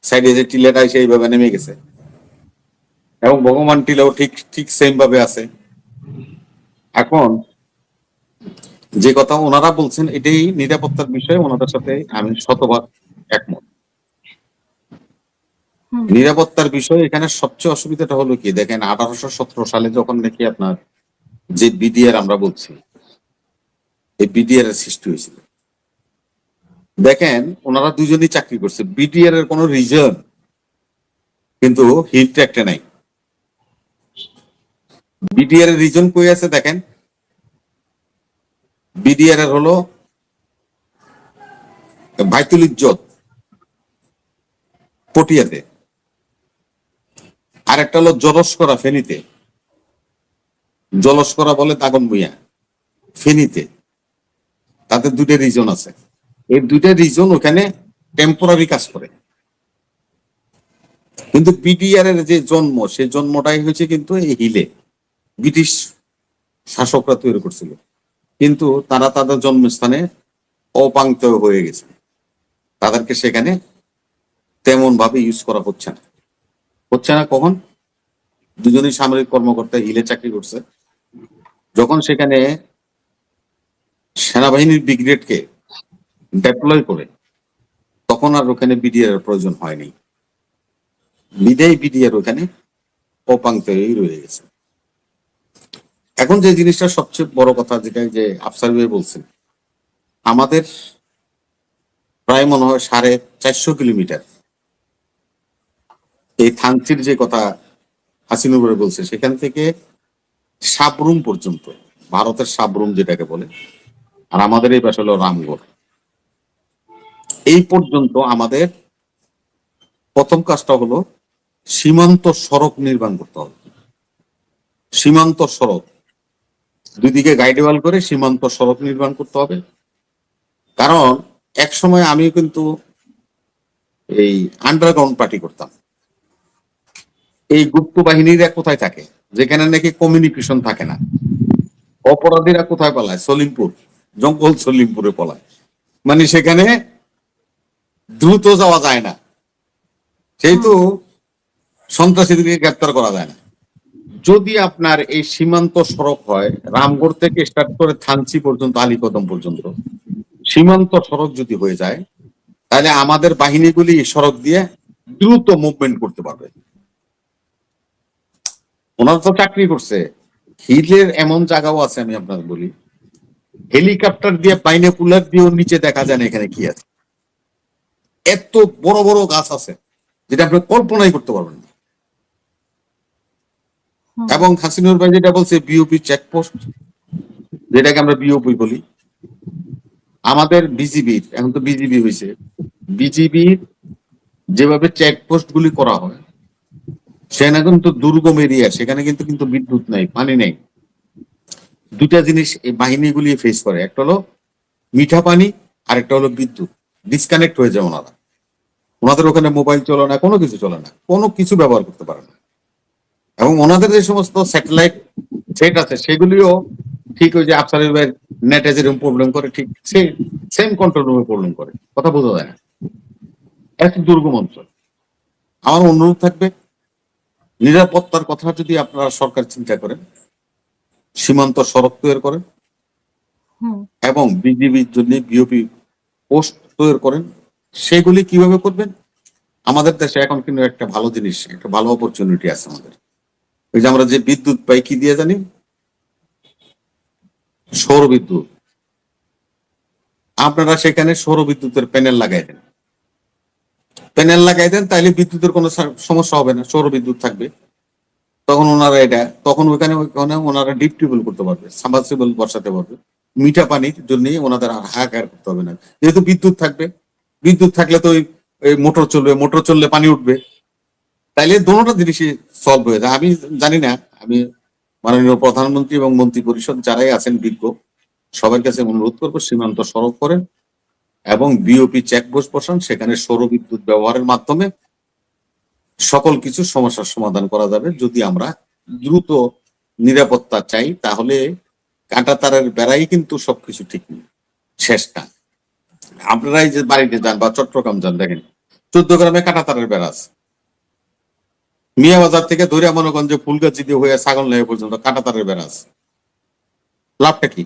সাইডে যে টিলাটা এসে এইভাবে নেমে গেছে, এবং ভগবান টিলাও ঠিক ঠিক সেম ভাবে আছে। এখন যে কথা ওনারা বলছেন, এটাই নিরাপত্তার বিষয়ে ওনাদের সাথে আমি শতভাগ একমত। নিরাপত্তার বিষয়ে এখানে সবচেয়ে অসুবিধাটা হলো কি, দেখেন 1817 সালে যখন নাকি আপনার যে বিডিআর আমরা বলছি, এই বিডিআর এর সৃষ্টি হয়েছিল। দেখেন ওনারা দুজনই চাকরি করছে, বিডিআর এর কোন রিজন কিন্তু হিল ট্র্যাক্টে নাই। বিডিআর এর রিজন কই আছে দেখেন, বিডিআর এর হলো বাইতুল ইজ্জত পটিয়াতে, আর একটা হলো জলস্করা ফেনীতে, জলস্করা বলে দাগন ভুইয়া ফেনীতে। তাদের দুইটা রিজন আছে, এই দুইটা রিজন ওখানে টেম্পোরারি কাজ করে। কিন্তু বিডিআর এর যে জন্ম, সেই জন্মটাই হয়েছে কিন্তু এই হিলে, ব্রিটিশ শাসকরা তৈরি করছিল, কিন্তু তারা তাদের জন্মস্থানে অপাঙ্ক্ত হয়ে গেছে। তাদেরকে সেখানে তেমন ভাবে ইউজ করা হচ্ছে না কখন দুজনই সামরিক কর্মকর্তা হিলে চাকরি করছে, যখন সেখানে সেনাবাহিনীর ব্রিগেডকে ডেপ্লয় করে তখন আর ওখানে বিডিআর এর প্রয়োজন হয়নি, বিদায় বিডিআর ওখানে অপাংতেই রয়ে গেছে। এখন যে জিনিসটা সবচেয়ে বড় কথা, যেটা যে আফসার ভাই বলছেন, আমাদের প্রায় মনে হয় 450 কিলোমিটার এই থানচির যে কথা হাসিনুর বলছে, সেখান থেকে সাবরুম পর্যন্ত, ভারতের সাবরুম যেটাকে বলে, আর আমাদের এই পাশে হলো রামগড়, এই পর্যন্ত আমাদের প্রথম কাজটা হলো সীমান্ত সড়ক নির্মাণ করতে হবে। সীমান্ত সড়ক, দুই দিকে গাইডওয়াল করে সীমান্ত সড়ক নির্মাণ করতে হবে। কারণ এক সময় আমি কিন্তু এই আন্ডারগ্রাউন্ড পার্টি করতাম। এই গুপ্ত বাহিনীরা কোথায় থাকে, যেখানে নাকি কমিউনিকেশন থাকে না, অপরাধীরা কোথায় পালায়? সলিমপুর, জঙ্গল সলিমপুরে পলায়, মানে সেখানে দ্রুত যাওয়া যায় না, সেহেতু সন্ত্রাসীদেরকে গ্রেপ্তার করা যায় না। যদি আপনার এই সীমান্ত সড়ক হয়, রামগড় থেকে স্টার্ট করে থানচি পর্যন্ত, আলীকদম পর্যন্ত সীমান্ত সড়ক যদি হয়ে যায়, তাহলে আমাদের বাহিনীগুলি এই সড়ক দিয়ে দ্রুত মুভমেন্ট করতে পারবে। ওনারা তো চাকরি করছে, হিলের এমন জায়গাও আছে, আমি আপনাকে বলি, হেলিকপ্টার দিয়ে বাইনোকুলার দিয়েও নিচে দেখা যায় না এখানে কি আছে। এত বড় বড় গাছ আছে যেটা আপনি কল্পনাই করতে পারবেন না। এবং হাসিনুর ভাই যেটা বলছে বিওপি চেকপোস্ট, যেটাকে আমরা বিওপি বলি, আমাদের বিজিবির, এখন তো বিজিবি হয়েছে, বিজিবির যেভাবে চেকপোস্ট গুলি করা হয়, সেখানে কিন্তু দুর্গম এরিয়া, সেখানে কিন্তু বিদ্যুৎ নাই, পানি নেই। দুটা জিনিস এই বাহিনীগুলি ফেস করে, একটা হলো মিঠা পানি আর একটা হলো বিদ্যুৎ। ডিসকানেক্ট হয়ে যায় ওনাদের ওখানে মোবাইল চলে না, কোনো কিছু চলে না, কোনো কিছু ব্যবহার করতে পারে না। এবং ওনাদের যে সমস্ত স্যাটেলাইট সেট আছে, সেগুলিও ঠিক ওই যে আফসারের ভাইয়ের নেটে যেরকম প্রবলেম করে, ঠিক সেম কন্ট্রোল রুমে প্রবলেম করে, কথা বোঝা যায় না। এত দুর্গম অঞ্চল। আমার অনুরোধ থাকবে, নিরাপত্তার কথা যদি আপনারা সরকার চিন্তা করেন, সীমান্ত সড়ক তৈরি করেন এবং বিজিবির জন্য বিওপি পোস্ট তৈরি করেন। সেগুলি কিভাবে করবেন? আমাদের দেশে এখন কিন্তু একটা ভালো জিনিস, একটা ভালো অপরচুনিটি আছে আমাদের। ওই যে আমরা যে বিদ্যুৎ পাই কি দিয়ে জানি? সৌর বিদ্যুৎ। আপনারা সেখানে সৌর বিদ্যুতের প্যানেল লাগাই দেন, তাইলে বিদ্যুতের কোনো সমস্যা হবে না, সৌর বিদ্যুৎ থাকবে। তখন ওখানে ওনারা ডিপ টিউবওয়েল করতে পারবে, সাবমার্সিবল বসাতে পারবে, মিঠা পানির জন্য ওনাদের হাহাকার করতে হবে না, যেহেতু বিদ্যুৎ থাকবে। বিদ্যুৎ থাকলে তো ওই মোটর চললে পানি উঠবে, তাইলে দোনোটা জিনিসই সলভ হয়ে যায়। আমি জানি না, আমি মাননীয় প্রধানমন্ত্রী এবং মন্ত্রী পরিষদ যারাই আছেন বিজ্ঞ, সবার কাছে অনুরোধ করবো সীমান্ত সড়ক করেন এবং বিওপি চেকপোস্ট বসান, সেখানে সৌর বিদ্যুৎ ব্যবহারের মাধ্যমে সকল কিছু সমস্যার সমাধান করা যাবে। যদি আমরা দ্রুত নিরাপত্তা চাই, তাহলে কাঁটা তারের বেড়াই কিন্তু সবকিছু ঠিক নেই, শেষ না। আপনারাই যে বাড়িতে যান বা চট্টগ্রাম যান, দেখেন 14 গ্রামে কাঁটা তারের বেড়া আছে। মিয়া বাজার থেকে ধরে মনোগঞ্জে ফুলগাছি দিয়ে হয়ে ছাগল নেই পর্যন্ত কাঁটা তারের বেড়া আছে। লাভটা কি?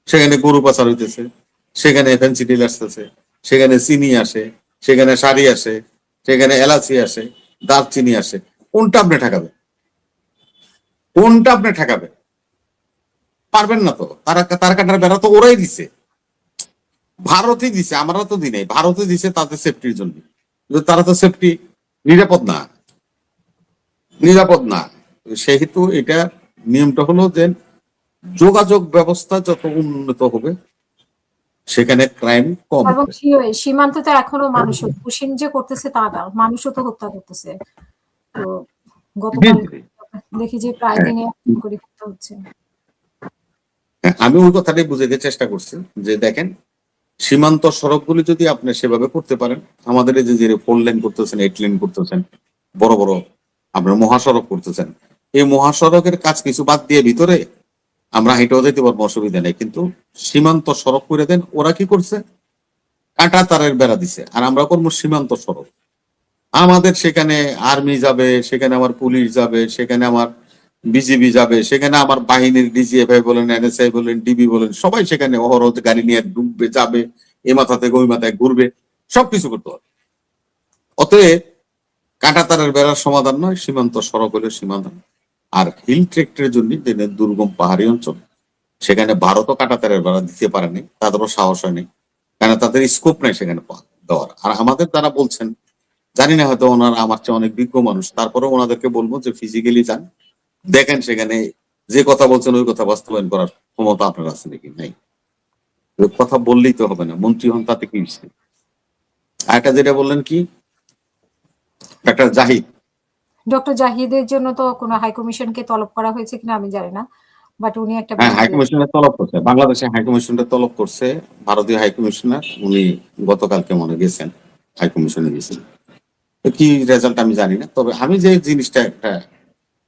সেখানে গরু পাচার হইতেছে, সেখানে ফ্যান্সি ডিল আসতেছে, সেখানে চিনি আসে, সেখানে শাড়ি আসে, সেখানে এলাচি আসে, দারচিনি আসে। কোনটা আপনি ঠেকাবেন? পারবেন না তো। তার কাটার বেড়া তো ওরাই দিছে, ভারতই দিছে, আমরা তো দিই নাই, ভারতই দিছে তাদের সেফটির জন্য। তারা তো সেফটি নিরাপদ না। সেহেতু এটা নিয়মটা হলো যে যোগাযোগ ব্যবস্থা যত উন্নত হবে, সেখানে ক্রাইম কম এবং হবে। সীমান্তে তো এখনো মানুষ পুশিং যে করতেছে তা না, মানুষও তো হত্যা করতেছে। তো গতকাল দেখি যে প্রায় দিনে করে হত্যা হচ্ছে। আমি ওই কথাটাই বুঝাইতে চেষ্টা করছি যে দেখেন, সীমান্ত সড়কগুলি যদি আপনি সেভাবে করতে পারেন, আমাদের এই যে 4 লেন করতেছেন, 8 লেন করতেছেন, বড় বড় আপনার মহাসড়ক করতেছেন, এই মহাসড়কের কাজ কিছু বাদ দিয়ে ভিতরে আমরা হেঁটেও যেতে পারবো, অসুবিধা নেই। কিন্তু সীমান্ত সড়ক করে দেন। ওরা কি করছে? কাঁটা তারের বেড়া দিছে, আর আমরা করবো সীমান্ত সড়ক। আমাদের সেখানে আর্মি যাবে, সেখানে আমার পুলিশ যাবে, সেখানে আমার বিজিবি যাবে, সেখানে আমার বাহিনীর ডিজিএফআই বলেন, এনএসআই বলেন, ডিবি বলেন, সবাই সেখানে অহরহ গাড়ি নিয়ে ঢুকবে, যাবে, এ মাথা থেকে ওই মাথায় ঘুরবে, সবকিছু করতে হবে। অতএব কাঁটাতারের বেড়ার সমাধান নয়, সীমান্ত সড়ক হলে সমাধান। আর হিল ট্রেক্টরের জন্য যে দুর্গম পাহাড়ি অঞ্চল, সেখানে ভারতও কাঁটাতারের বেড়া দিতে পারেনি, তাদেরও সাহস হয়নি, কেন তাদের স্কোপ নাই সেখানে দেওয়ার। আর আমাদের দ্বারা বলছেন, জানি না হয়তো ওনারা আমার চেয়ে অনেক বিজ্ঞ মানুষ, তারপরেও ওনাদেরকে বলবো যে ফিজিক্যালি যান, দেখেন সেখানে যে কথা বলছেন ওই কথা বাস্তবায়ন করার ক্ষমতা আপনার আছে নাকি নাই। ওই কথা বললেই তো হবে না, মন্ত্রী হন তাতে কি হয়েছে। আর একটা যেটা বললেন কি, ডাক্তার জাহিদ, ডক্টর জাহিদের জন্য তো কোনো হাই কমিশনকে তলব করা হয়েছে কিনা আমি জানি না, বাট উনি একটা হ্যাঁ, বিল হাইকমিশনের তলব করছে, বাংলাদেশে হাইকমিশনটা তলব করছে, ভারতীয় হাইকমিশনার উনি গতকালকে মনে গেছেন, হাইকমিশনে গেছেন। তো কি রেজাল্ট আমি জানি না, তবে আমি যে জিনিসটা একটা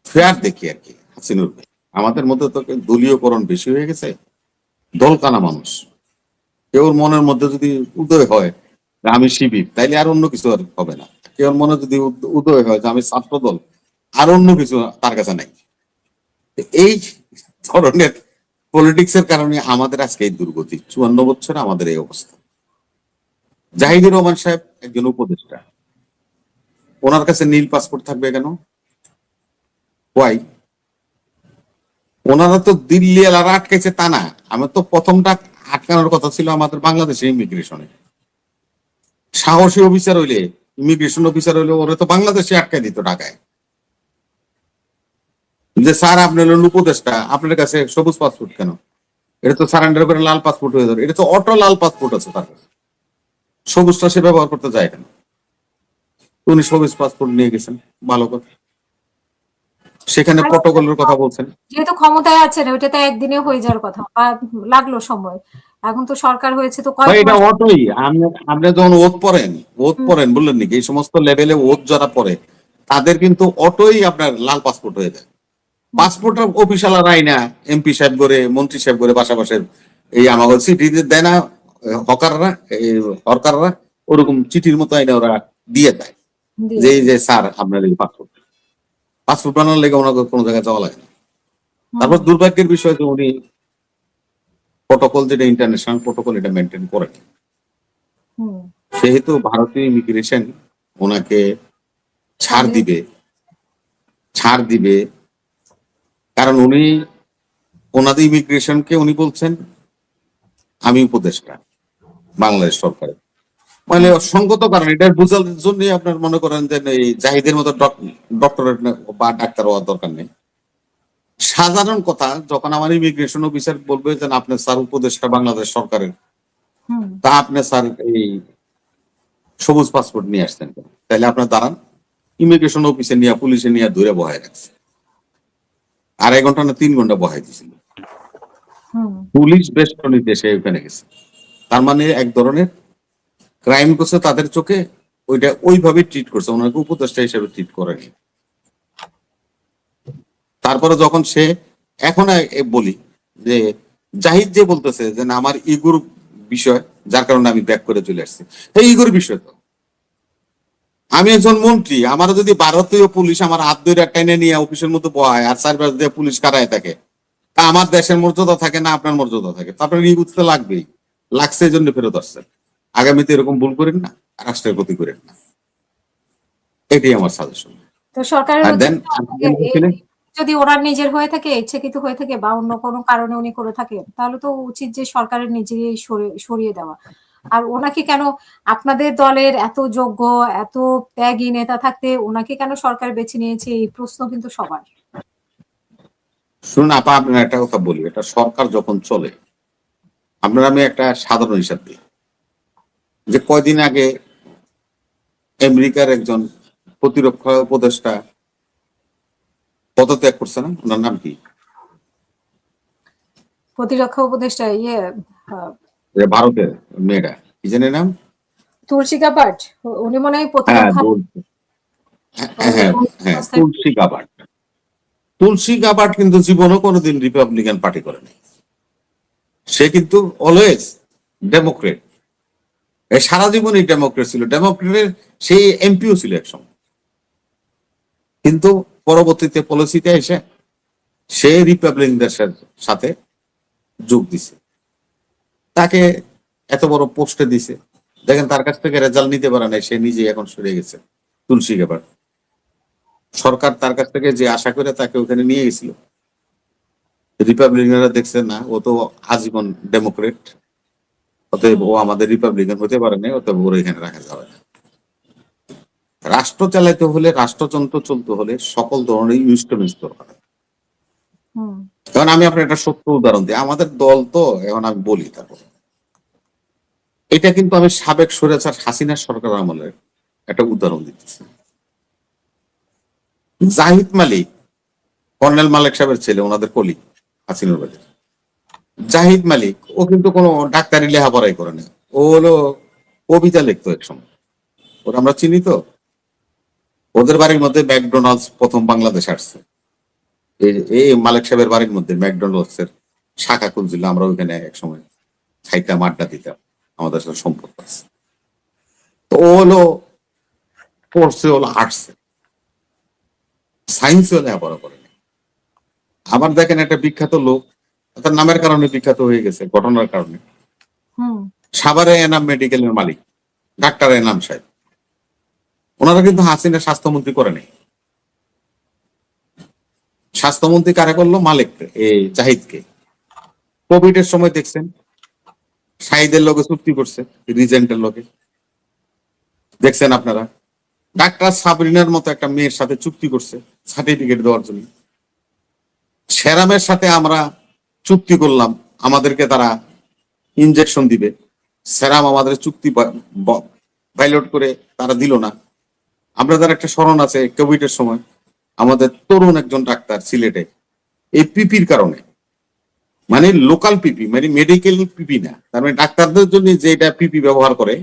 ফেয়ার দেখি আর কি, হাসিনুর ভাই, আমাদের মধ্যে তো দলীয়করণ বেশি হয়ে গেছে, দলকানা মানুষ। কেউ মনের মধ্যে যদি উদয় হয় যে আমি শিবির, তাইলে আর অন্য কিছু আর হবে না। কেউ মনে যদি উদয় হয় যে আমি ছাত্র দল, আর অন্য কিছু তার কাছে নাই। এই ধরনের পলিটিক্স এর কারণে আমাদের আজকে এই দুর্গতি, 54 বছরে আমাদের এই অবস্থা। জাহিদুর রহমান সাহেব একজন উপদেষ্টা, ওনার কাছে নীল পাসপোর্ট থাকবে কেন? ওয়াই? ওনারা তো দিল্লি এলাকা আটকেছে তা না, আমার তো প্রথমটা আটকানোর কথা ছিল আমাদের বাংলাদেশের ইমিগ্রেশনে। সাহসী অফিসার হইলে, ইমিগ্রেশন অফিসার হইলে ওরা তো বাংলাদেশে আটকাই দিত ঢাকায়, যে স্যার আপনি হলেন উপদেষ্টা, আপনার কাছে সবুজ পাসপোর্ট কেন? এটা তো সারেন্ডার করে লাল পাসপোর্ট হয়ে যাবে। এটা তো অটো লাল পাসপোর্ট আছে তার কাছে, সবুজটা সে ব্যবহার করতে যায় কেন? উনি সবুজ পাসপোর্ট নিয়ে গেছেন, ভালো কথা। সেখানে প্রটোকলের কথা বলছেন, যেহেতু ক্ষমতায় আছেন ওইটাতে একদিনে হয়ে যাওয়ার কথা, বা লাগলো সময়। এখন তো সরকার হয়েছে তো ভাই কয়েক এটা মাস। অটোই। আপনি যখন ওত পড়েন বললেন নাকি, এই সমস্ত লেভেলে ওত যারা পড়ে তাদের কিন্তু অটোই আপনার লাল পাসপোর্ট হয়ে যায়। পাসপোর্ট অফিসালারাই না, এমপি সাহেব করে, মন্ত্রী সাহেব করে, পাশাপাশি এই আমাদের চিঠি দেয় না হকাররা, হরকাররা, ওরকম চিঠির মতো আইনা ওরা দিয়ে দেয় যে এই যে স্যার আপনার এই পাসপোর্ট বানানোর লেগে ওনাকে কোনো জায়গায় যাওয়া লাগে না। তারপর দুর্ভাগ্যের বিষয় যে উনি প্রটোকল, যেটা ইন্টারন্যাশনাল প্রটোকল, এটা মেনটেন করেন। সেহেতু ভারতীয় ইমিগ্রেশন ওনাকে ছাড় দিবে, কারণ উনি ওনাদের ইমিগ্রেশনকে উনি বলছেন আমি উপদেষ্টা বাংলাদেশ সরকারের, মানে সঙ্গত কারণ এটা বোঝার জন্য আপনার মনে করেন যে এই জাহিদের মতো ডক্টরেট বা ডাক্তার হওয়ার দরকার নেই। সাধারণ কথা, যখন আমার ইমিগ্রেশন অফিসার বলবে যে আপনি স্যার উপদেষ্টা বাংলাদেশ সরকারের, তা আপনি স্যার এই সবুজ পাসপোর্ট নিয়ে আসতেন কেন? তাহলে আপনার দাঁড়ান, ইমিগ্রেশন অফিসে নিয়ে পুলিশে নিয়ে ধরে বহায় রাখছে, 2.5 ঘন্টা না 3 ঘন্টা বহাই দিয়েছিল, পুলিশ বেষ্টনীতে এসে ওখানে গেছে। তার মানে এক ধরনের ক্রাইম করছে তাদের চোখে, ওইটা ওইভাবে ট্রিট করছে, ওনাকে উপদেষ্টা হিসেবে ট্রিট করেনি। তারপরে যখন সে এখন বলি যে জাহিদ যে বলতেছে যে না আমার ইগুর বিষয়, যার কারণে আমি ব্যাক করে চলে আসছি, এই ইগুর বিষয় তো আমি একজন মন্ত্রী, আমার যদি ভারতীয় পুলিশ আমার হাত ধরে টেনে নিয়ে অফিসের মধ্যে বহায় আর চারপাশ দিয়ে পুলিশ কারায় থাকে, তা আমার দেশের মর্যাদা থাকে না আপনার মর্যাদা থাকে? তারপরে ইগুতে লাগবেই, লাগছে এই জন্য ফেরত আসছে। আগামীতে এরকম ভুল করেন না, রাষ্ট্রের ক্ষতি করেন না, এটাই আমার সাজেশন। তো সরকারের আর দেন যদি ওনার নিজের হয়ে থাকে, ইচ্ছাকৃত হয়ে থাকে, বা অন্য কোনো কারণে উনি করে থাকে, তাহলে তো উচিত যে সরকারের নিজেই সরিয়ে দেওয়া। আর ওনাকে কেন, আপনাদের দলের এত যোগ্য, এত ত্যাগী নেতা থাকতে ওনাকে কেন সরকার বেছে নিয়েছে, এই প্রশ্ন কিন্তু সবার। শুনুন আপা, আপনার একটা কথা বলি, এটা সরকার যখন চলে, আপনার আমি একটা সাধারণ হিসাব দিই, যে কয়দিন আগে আমেরিকার একজন প্রতিরক্ষা উপদেষ্টা পদত্যাগ করছে না, ওনার নাম কি? প্রতিরক্ষা উপদেষ্টা ভারতের মেয়েটা, কি জানে নাম? তুলসী গাবার্ড, উনি মনে হয় প্রতিরক্ষা। হ্যাঁ, তুলসী গাবার্ড কিন্তু জীবনও কোনোদিন রিপাবলিকান পার্টি করেনি, সে কিন্তু অলওয়েজ ডেমোক্রেট। সারা জীবনই ডেমোক্রেট ছিল, ডেমোক্রেটের সেই এমপিও ছিল একসময়, কিন্তু পরবর্তীতে পলিসিতে এসে সে রিপাবলিকদের সাথে যোগ দিছে, তাকে এত বড় পোস্টে দিছে, দেখেন তার কাছ থেকে রেজাল্ট নিতে পারে না, সে নিজে এখন সরে গেছে তুলসী গ্যাবার। সরকার তার কাছ থেকে যে আশা করে তাকে ওখানে নিয়ে গেছিল, রিপাবলিকানরা দেখছে না ও তো আজীবন ডেমোক্রেট, অতএব ও আমাদের রিপাবলিকান হতে পারে না, অতএব ওর এখানে রাখা যাবে না। রাষ্ট্র চালাইতে হলে, রাষ্ট্রযন্ত্র চলতে হলে সকল ধরনের ইনস্ট্রুমেন্টস দরকার। হুম এখন আমি আপনার একটা সত্য উদাহরণ দিই, আমাদের দল তো, এখন আমি বলি তারপর, এটা কিন্তু আমি সাবেক স্বৈরাচার হাসিনা সরকার আমলের একটা উদাহরণ দিতেছি। জাহিদ মালিক, কর্নেল মালিক সাহেবের ছেলে, ওনাদের কলি হাসিনুর বাড়ির জাহিদ মালিক, ও কিন্তু কোনো ডাক্তারি লেখাপড়াই করে না, ও হলো কবিতা লিখতো এক সময়, ওরা আমরা চিনি তো। ওদের বাড়ির মধ্যে ম্যাকডোনাল্ডস প্রথম বাংলাদেশ আসছে, এই মালিক সাহেবের বাড়ির মধ্যে ম্যাকডোনাল্ডস এর শাখা খুলছিল, আমরা ওইখানে এক সময় খাইতাম, আড্ডা দিতাম, আমাদের সাথে সম্পর্ক আছে। তো ও হলো পড়ছে হলো আর্টসে, সায়েন্সে লেখাপড়া করে না। আবার দেখেন একটা বিখ্যাত লোক, তার নামের কারণে বিখ্যাত হয়ে গেছে, ঘটনার কারণে, হুম সাভারে এনাম মেডিকেলের মালিক ডাক্তার এনাম সাহেব, ওনারা কিন্তু হাসিনা স্বাস্থ্যমন্ত্রী করে নাই। স্বাস্থ্যমন্ত্রী কারে করলো? মালিক, এই জাহিদকে। কোভিড এর সময় দেখছেন শাহিদের লোকে চুক্তি করছে, রিজেন্টের লোকে, দেখছেন আপনারা। ডাক্তার সাবরিনার মতো একটা মেয়ের সাথে চুক্তি করছে সার্টিফিকেট দেওয়ার জন্য। সেরামের সাথে আমরা চুক্তি করলাম, আমাদেরকে তারা ইনজেকশন দিবে, সেরাম আমাদের চুক্তি ভাইলেট করে তারা দিল না। আপনাদের একটা স্মরণ আছে কোভিড এর সময় আমাদের তরুণ একজন ডাক্তার সিলেটে এই পিপির কারণে, মানে লোকাল পিপি, মানে মেডিকেল পিপি না, তার মানে ডাক্তারদের জন্য যেটা পিপি ব্যবহার করে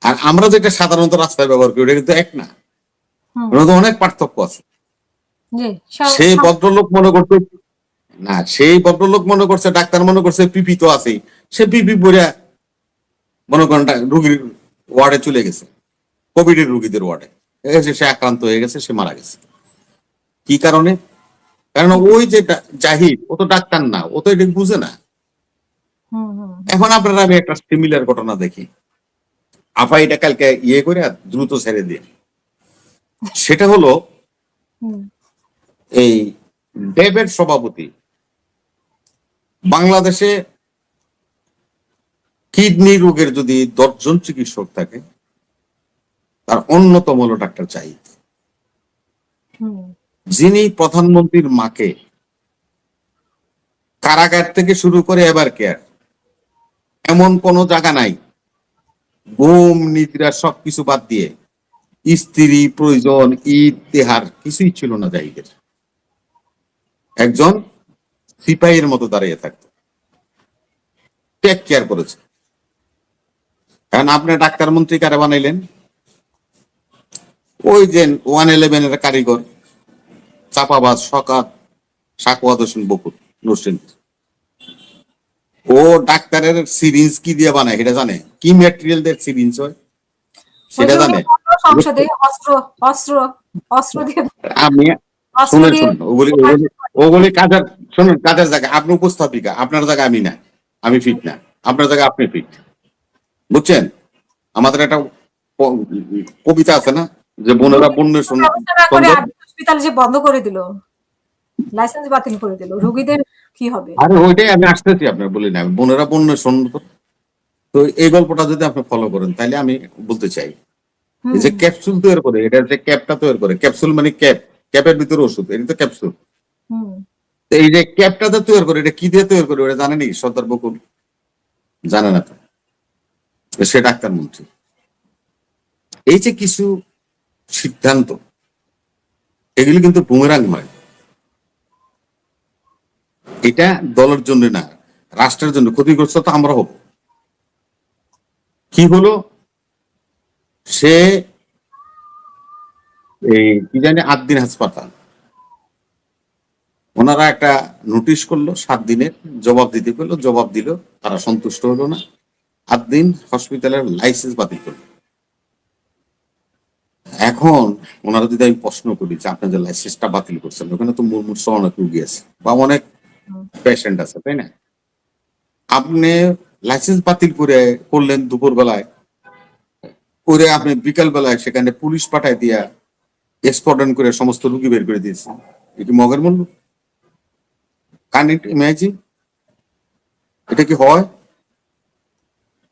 আর আমরা যেটা সাধারণত রাস্তায় ব্যবহার করি, ওটা কিন্তু এক না, হুম ওর মধ্যে অনেক পার্থক্য আছে। জি সেই ভদ্রলোক মনে করছে না, সেই ভদ্রলোক মনে করছে, ডাক্তার মনে করছে পিপি তো আছেই, সে পিপি পরে মনে করেন রুগীর ওয়ার্ডে চলে গেছে, কোভিড এর রুগীদের ওয়ার্ডে সে আক্রান্ত হয়ে গেছে, সে মারা গেছে। কি কারণে? কারণ ওই যে জাহিদ, ও তো ডাক্তার না, ও তো এটা বুঝে না। হুম হুম এখন আপনারা আমি একটা সিমিলার ঘটনা দেখি, আপা এটা কালকে ইয়ে করে দ্রুত ছেড়ে দিয়ে, সেটা হলো হুম এই ডেবের সভাপতি বাংলাদেশে কিডনি রোগের যদি 10 জন চিকিৎসক থাকে, তার অন্যতম হলো ডাক্তার জাহিদ, হুম যিনি প্রধানমন্ত্রীর মাকে কারাগার থেকে শুরু করে এবার কেয়ার, এমন কোন জায়গা নাই, ঘুম নিদ্রা সবকিছু বাদ দিয়ে, স্ত্রী প্রয়োজন ঈদ তেহার কিছুই ছিল না জাহিদের, একজন সিপাহীর মতো দাঁড়িয়ে থাকতো, টেক কেয়ার করেছে। কারণ আপনি ডাক্তার মন্ত্রী কারে বানাইলেন? ওই যে 111 এর কারিগর, চাপাবাজ, শকাত, সাকওয়াত হোসেন বকুল, নুরসিন। ও ডাক্তারের সিরিঞ্জ কি দিয়ে বানায় এটা জানে? কি ম্যাটেরিয়াল দিয়ে সিরিঞ্জ হয় সেটা জানে? সংসদে অস্ত্র অস্ত্র অস্ত্র দিয়ে আমি অস্ত্র শুনেন দিয়ে শুনুন, ওগুলি কাজের, শুনুন কাজের জায়গা, আপনি উপস্থাপিকা, আপনার জায়গা আমি না, আমি ফিট না, আপনার জায়গা আপনি ফিট, বুঝছেন? আমাদের একটা কবিতা আছে না, যে বোনেরা বন্যের ব্যবস্থা না করে হসপিটাল যে বন্ধ করে দিল, লাইসেন্স বাতিল করে দিল, রোগীদের কি হবে? আরে ওইটাই আমি আসতেছি, আপনার বলি না, বোনেরা বন্যের সুন্দর। তো এই গল্পটা যদি আপনি ফলো করেন তাহলে আমি বলতে চাই, এই যে ক্যাপসুল তৈরি করে, এটা যে ক্যাপটা তৈরি করে, ক্যাপসুল মানে ক্যাপ, ক্যাপের ভিতরে ওষুধ, এটা তো ক্যাপসুল। হুম এই যে ক্যাপটাতে তৈরি করে, এটা কি দিয়ে তৈরি করে ওটা জানেনি সর্দার বকুল? জানে না তো, সে ডাক্তার মন্ত্রী। এই যে কিছু সিদ্ধান্ত, এগুলি কিন্তু বুমেরাং হয়, এটা দলের জন্য না, রাষ্ট্রের জন্য ক্ষতিগ্রস্ত তো আমরা হব। কি হলো, সে এই কি জানি 8 দিন হাসপাতাল, ওনারা একটা নোটিশ করলো 7 দিনের, জবাব দিতে বললো, জবাব দিল, তারা সন্তুষ্ট হলো না, আদ্দিন হসপিটালের লাইসেন্স বাতিল করলো। এখন ওনারা যদি আমি প্রশ্ন করি যে আপনার যে লাইসেন্সটা বাতিল করছেন, ওখানে তো মুমূর্ষ অনেক রুগী আছে বা অনেক পেশেন্ট আছে, তাই না? আপনি লাইসেন্স বাতিল করলেন দুপুর বেলায়, করে আপনি বিকাল বেলায় সেখানে পুলিশ পাঠায় দিয়া এক্সপর্ডন করে সমস্ত রুগী বের করে দিয়েছেন। এটি মগের মূল্য? কান ইট ইমাজিন? এটা কি হয়?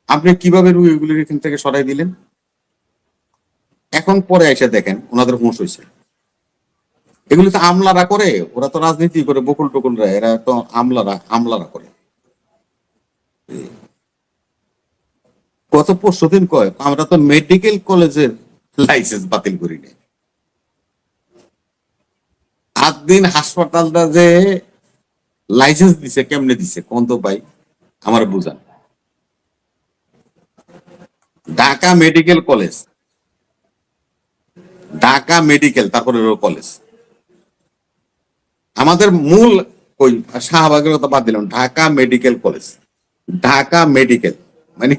আপনি কিভাবে রুগীগুলির এখান থেকে সরাই দিলেন? এখন পরে এসে দেখেন ওনাদের হুঁশ হয়েছে। এগুলি তো আমলারা করে, ওরা তো রাজনীতি করে, বকুল টকুলরা, এরা তো আমলারা করে। গত পরশুদিন কয় আমরা তো মেডিকেল কলেজের লাইসেন্স বাতিল করি নাই। আদ্দিন হাসপাতালটা যে লাইসেন্স দিছে কেমনে দিছে কোন তো ভাই আমার বুঝান। Dhaka medical college, Dhaka medical, তারপরে কলেজ। আমাদের মূল ওই শাহবাগের কথা বাদ দিলাম, Dhaka medical college, Dhaka medical মানে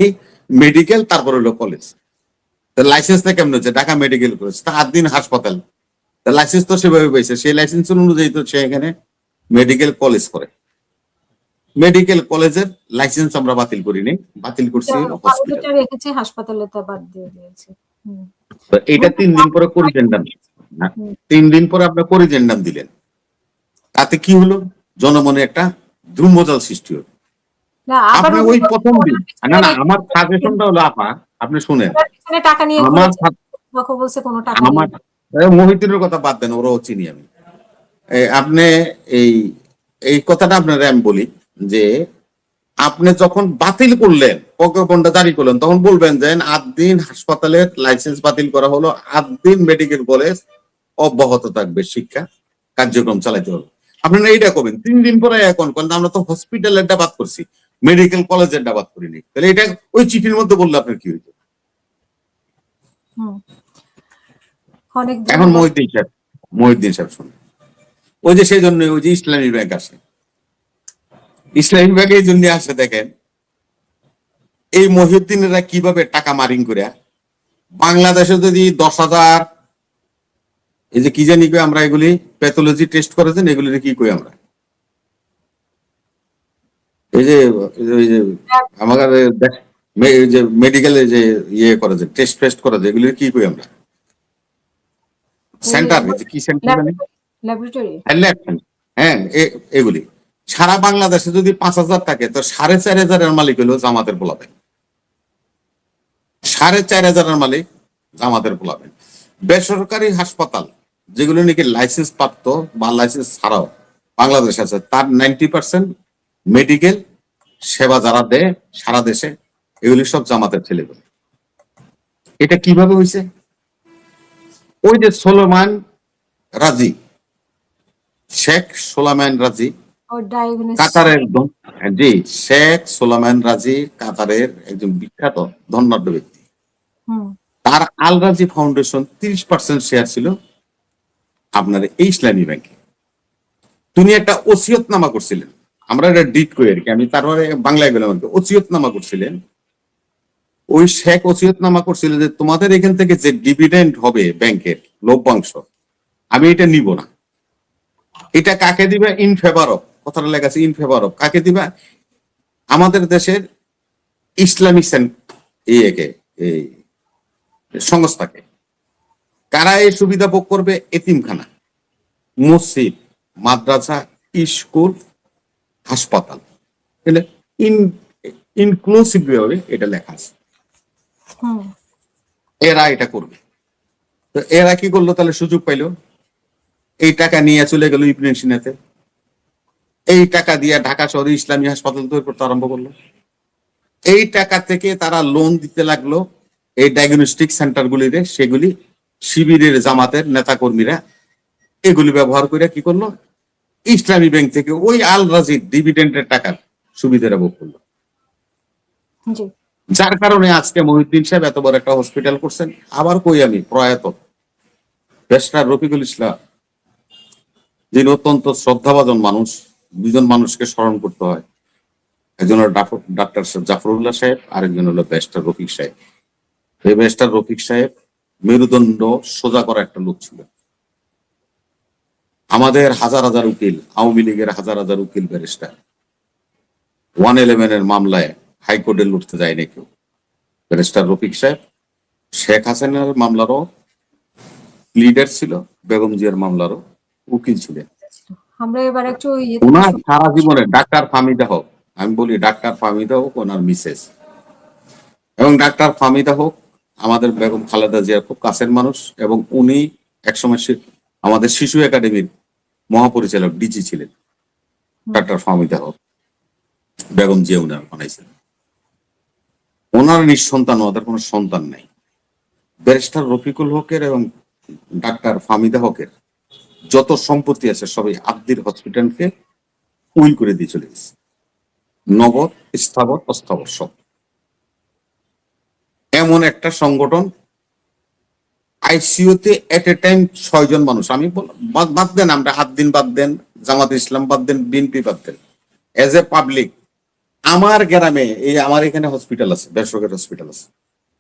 মেডিকেল তারপর হলো কলেজ। লাইসেন্সটা কেমন হচ্ছে? ঢাকা মেডিকেল কলেজ, তা আদ্দিন হাসপাতাল, লাইসেন্স তো সেভাবে পেয়েছে, সেই লাইসেন্স অনুযায়ী তো সে এখানে মেডিকেল কলেজ করে। মেডিকেল কলেজের লাইসেন্স আমরা বাতিল করিনি, বাতিল করছি হসপিটাল। রেখেছে, হাসপাতালে তা বাদ দিয়ে দিয়েছে। এটা 3 দিন পরে করিজেন্ডাম, 3 দিন পরে আপনার করিজেন্ডাম দিলেন, তাতে কি হলো? জনমনে একটা দ্রুমজাল সৃষ্টি হলো। আপনি ওই প্রথম দিন, না না, আমার সাজেশনটা হলো আপা, আপনি শুনেন, টাকা নিয়ে আমার বলছে কোনো টাকা আমার মহিউদ্দিনের কথা বাদ দেন, ওরাও চিনি আমি। আপনি এই কথাটা আপনার আমি বলি যে আপনি যখন বাতিল করলেন, প্রজ্ঞাপনটা জারি করলেন, তখন বলবেন যে আদ্দিন হাসপাতালের লাইসেন্স বাতিল করা হলো, আদ্দিন মেডিকেল কলেজ অব্যাহত থাকবে, শিক্ষা কার্যক্রম চালাতে হবে। আপনারা এইটা করবেন। 3 দিন পরে এখন আমরা তো হসপিটালের বাদ করছি, মেডিকেল কলেজের বাদ করিনি, তাহলে এটা ওই চিঠির মধ্যে বললে আপনার কি হইতো? এখন মহিউদ্দিন সাহেব শুনুন, ওই যে সেই জন্য ওই যে ইসলামী ব্যাংক আসে, ইসলামী ব্যাংক এই জন্য আসে, দেখেন এই মহিউদ্দিনেরা কিভাবে টাকা মারিং করে বাংলাদেশে যদি 10,000 এই যে কি জানি আমরা এগুলি প্যাথোলজি টেস্ট করেছেন, এগুলি কি কই আমরা এই যে আমাদের যে মেডিকেলে যে ইয়ে করে যে টেস্ট ফেস্ট করে যে এগুলি কি কই আমরা সেন্টার, কি সেন্টার জানি, ল্যাবরেটরি, হ্যাঁ, এগুলি সারা বাংলাদেশে যদি 5,000 থাকে তো 4,500 মালিক হলো জামাতের পোলাবেন, 4,500 মালিক জামাতের পোলাবেন। বেসরকারি হাসপাতাল যেগুলো নাকি লাইসেন্স প্রাপ্ত বা লাইসেন্স ছাড়াও বাংলাদেশ আছে, তার 90% মেডিকেল সেবা যারা দেয় সারা দেশে, এগুলি সব জামাতের ছেলেগুলো। এটা কিভাবে হয়েছে? ওই যে সোলোমান রাজি, শেখ সোলামান রাজি, কাতারের, জি, শেখ সোলামান রাজি কাতারের একজন বিখ্যাত ধনাঢ্য ব্যক্তি। তার আল রাজি ফাউন্ডেশন 30% শেয়ার ছিল আপনার এই ইসলামী ব্যাংকে। তিনি একটা ওসিয়তনামা করছিলেন, আমরা এটা ডিট করি আর কি, আমি তারপরে বাংলায় গেলাম, ওসিয়তনামা করছিলেন। ওই শেখ ওসিয়তনামা করছিলেন যে তোমাদের এখান থেকে যে ডিভিডেন্ড হবে ব্যাংকের লভ্যাংশ, আমি এটা নিব না। এটা কাকে দিবা? ইন ফেভার অফ, কথাটা লেখা আছে ইন ফেভার অফ, কাকে দিবা? আমাদের দেশের ইসলামিক এই সংস্থাকে। কারা এই সুবিধা ভোগ করবে? এতিমখানা, মসজিদ, মাদ্রাসা, স্কুল, হাসপাতাল, ইনক্লুসিভ ভাবে এটা লেখা আছে, এরা এটা করবে। তো এরা কি করলো? তাহলে সুযোগ পাইলো, এই টাকা নিয়ে চলে গেল ইবনে সিনাতে, এই টাকা দিয়ে ঢাকা শহরে ইসলামী হাসপাতাল তৈরি করতে আরম্ভ করলো। এই টাকা থেকে তারা লোন দিতে লাগলো এই ডায়াগনস্টিক সেন্টার গুলিতে, সেগুলি শিবিরের জামাতের নেতাকর্মীরা এগুলি ব্যবহার করে কি করলো? ইসলামী ব্যাংক থেকে ওই আল রাজির ডিভিডেন্ডের টাকার সুবিধাটা ভোগ করলো। যার কারণে আজকে মহিউদ্দিন সাহেব এত বড় একটা হসপিটাল করছেন। আবার কই আমি প্রয়াত ব্যারিস্টার রফিকুল ইসলাম, যিনি অত্যন্ত শ্রদ্ধাভাজন মানুষ, দুজন মানুষকে স্মরণ করতে হয়, একজন হলো ডাক্তার জাফরুল্লাহ সাহেব, আরেকজন হলো ব্যারিস্টার রফিক সাহেব। এই ব্যারিস্টার রফিক সাহেব মেরুদণ্ড সোজা করা একটা লোক ছিল। আমাদের হাজার হাজার উকিল, আওয়ামী লীগের হাজার হাজার উকিল ব্যারিস্টার 111 এর মামলায় হাইকোর্টে লড়তে যায়নি কেউ। ব্যারিস্টার রফিক সাহেব শেখ হাসিনার মামলারও লিডার ছিল, বেগম জিয়ার মামলারও উকিল ছিলেন। আমরা এবার একটু ইয়ে থেকে ওনার শুনি। সারা জীবনে ডাক্তার ফাহমিদা হক, আমি বলি ডাক্তার ফাহমিদা হক ওনার মিসেস, এবং ডাক্তার ফাহমিদা হক আমাদের বেগম খালেদা জিয়ার খুব কাছের মানুষ, এবং উনি একসময় আমাদের শিশু একাডেমির মহাপরিচালক ডিজি ছিলেন। ডাক্তার ফাহমিদা হক বেগম জিয়া উনার বানাইছিলেন। ওনার নিঃসন্তান, ওদের কোনো সন্তান নাই। ব্যারিস্টার রফিকুল হকের এবং ডাক্তার ফাহমিদা হকের যত সম্পত্তি আছে সবই আব্দির হসপিটালকে উইল করে দিয়ে চলে গেছে, নগদ স্থাবর অস্থাবর সব। এমন একটা সংগঠন আইসিইউতে এট এ টাইম 6 জন মানুষ। আমি বাদ দেন, আমরা আদ্দিন বাদ দেন, জামাত ইসলাম বাদ দেন, বিএনপি বাদ দেন, এজ এ পাবলিক আমার গ্রামে এই আমার এখানে হসপিটাল আছে, বেসরকারি হসপিটাল আছে,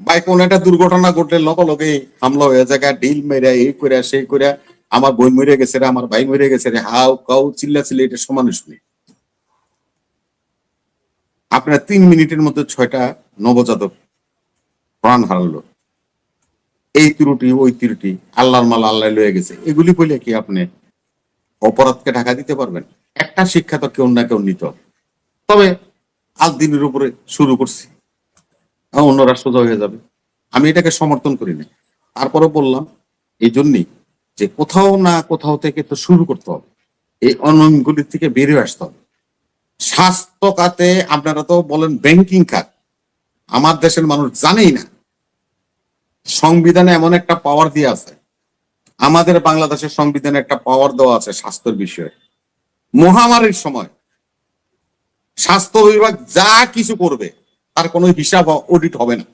বাই কোন একটা দুর্ঘটনা ঘটলে লগে লগে হামলা হয়ে জায়গায় ডিল মেরে এই করে সেই করে, আমার বোন মরে গেছে রে, আমার ভাই মরে গেছে রে, হাউ কাউ চিল্লা চিল্লি, এটা সমান শুনি। আপনার 3 মিনিটের মধ্যে 6টা নবজাতক প্রাণ হারালো। এই ত্রুটি ওই ত্রুটি, আল্লাহর মাল আল্লাহ লয়ে গেছে, এগুলি বলে কি আপনি অপরাধকে ঢাকা দিতে পারবেন? একটা শিক্ষা তো কেউ না কেউ নিত। তবে আজ দিনের উপরে শুরু করছি, অন্যরা সোজা হয়ে যাবে, আমি এটাকে সমর্থন করি না। তারপরে বললাম এই জন্যই যে কোথাও না কোথাও থেকে তো শুরু করতে হবে, এই অনিয়মগুলি থেকে বেরিয়ে আসতে হবে। স্বাস্থ্য খাতে আপনারা তো বলেন ব্যাংকিং খাত, আমার দেশের মানুষ জানেই না সংবিধানে এমন একটা পাওয়ার দিয়ে আছে, আমাদের বাংলাদেশের সংবিধানে একটা পাওয়ার দেওয়া আছে স্বাস্থ্যের বিষয়ে। মহামারীর সময় স্বাস্থ্য বিভাগ যা কিছু করবে তার কোনো হিসাব অডিট হবে না।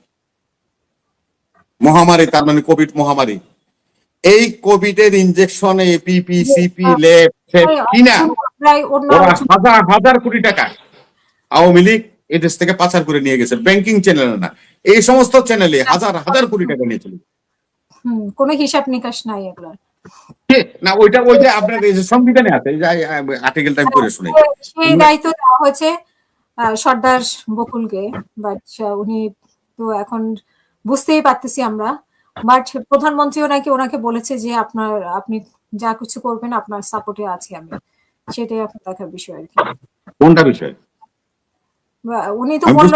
মহামারী তার মানে কোভিড মহামারী, এই কোভিড এর ইনজেকশন, এপিপি সিপি ল্যাব কিনা ওরা হাজার হাজার কোটি টাকা আওয়ামী লীগ এদেশ থেকে পাচার করে নিয়ে গেছে, ব্যাংকিং চ্যানেলে না, এই সমস্ত চ্যানেলে হাজার হাজার কোটি টাকা নিয়ে চলে কোনো হিসাব নিকাশ নাই এগুলো না। ওইটা ওই যে আপনার এই যে সংবিধানে আছে, এই যে আর্টিকেলটা আমি পড়ে শুনাই। সেই দায়িত্ব দেওয়া হয়েছে সর্দার বকুলকে, বাট উনি তো এখন বুঝতেই পারতেছি আমরা। বাট প্রধানমন্ত্রীও নাকি ওনাকে বলেছে যে আপনি যা কিছু করবেন আপনার সাপোর্টে আছি আমি, সেটাই এখন দেখার বিষয় আর কি। কোনটা বিষয়? উনি তো বলল,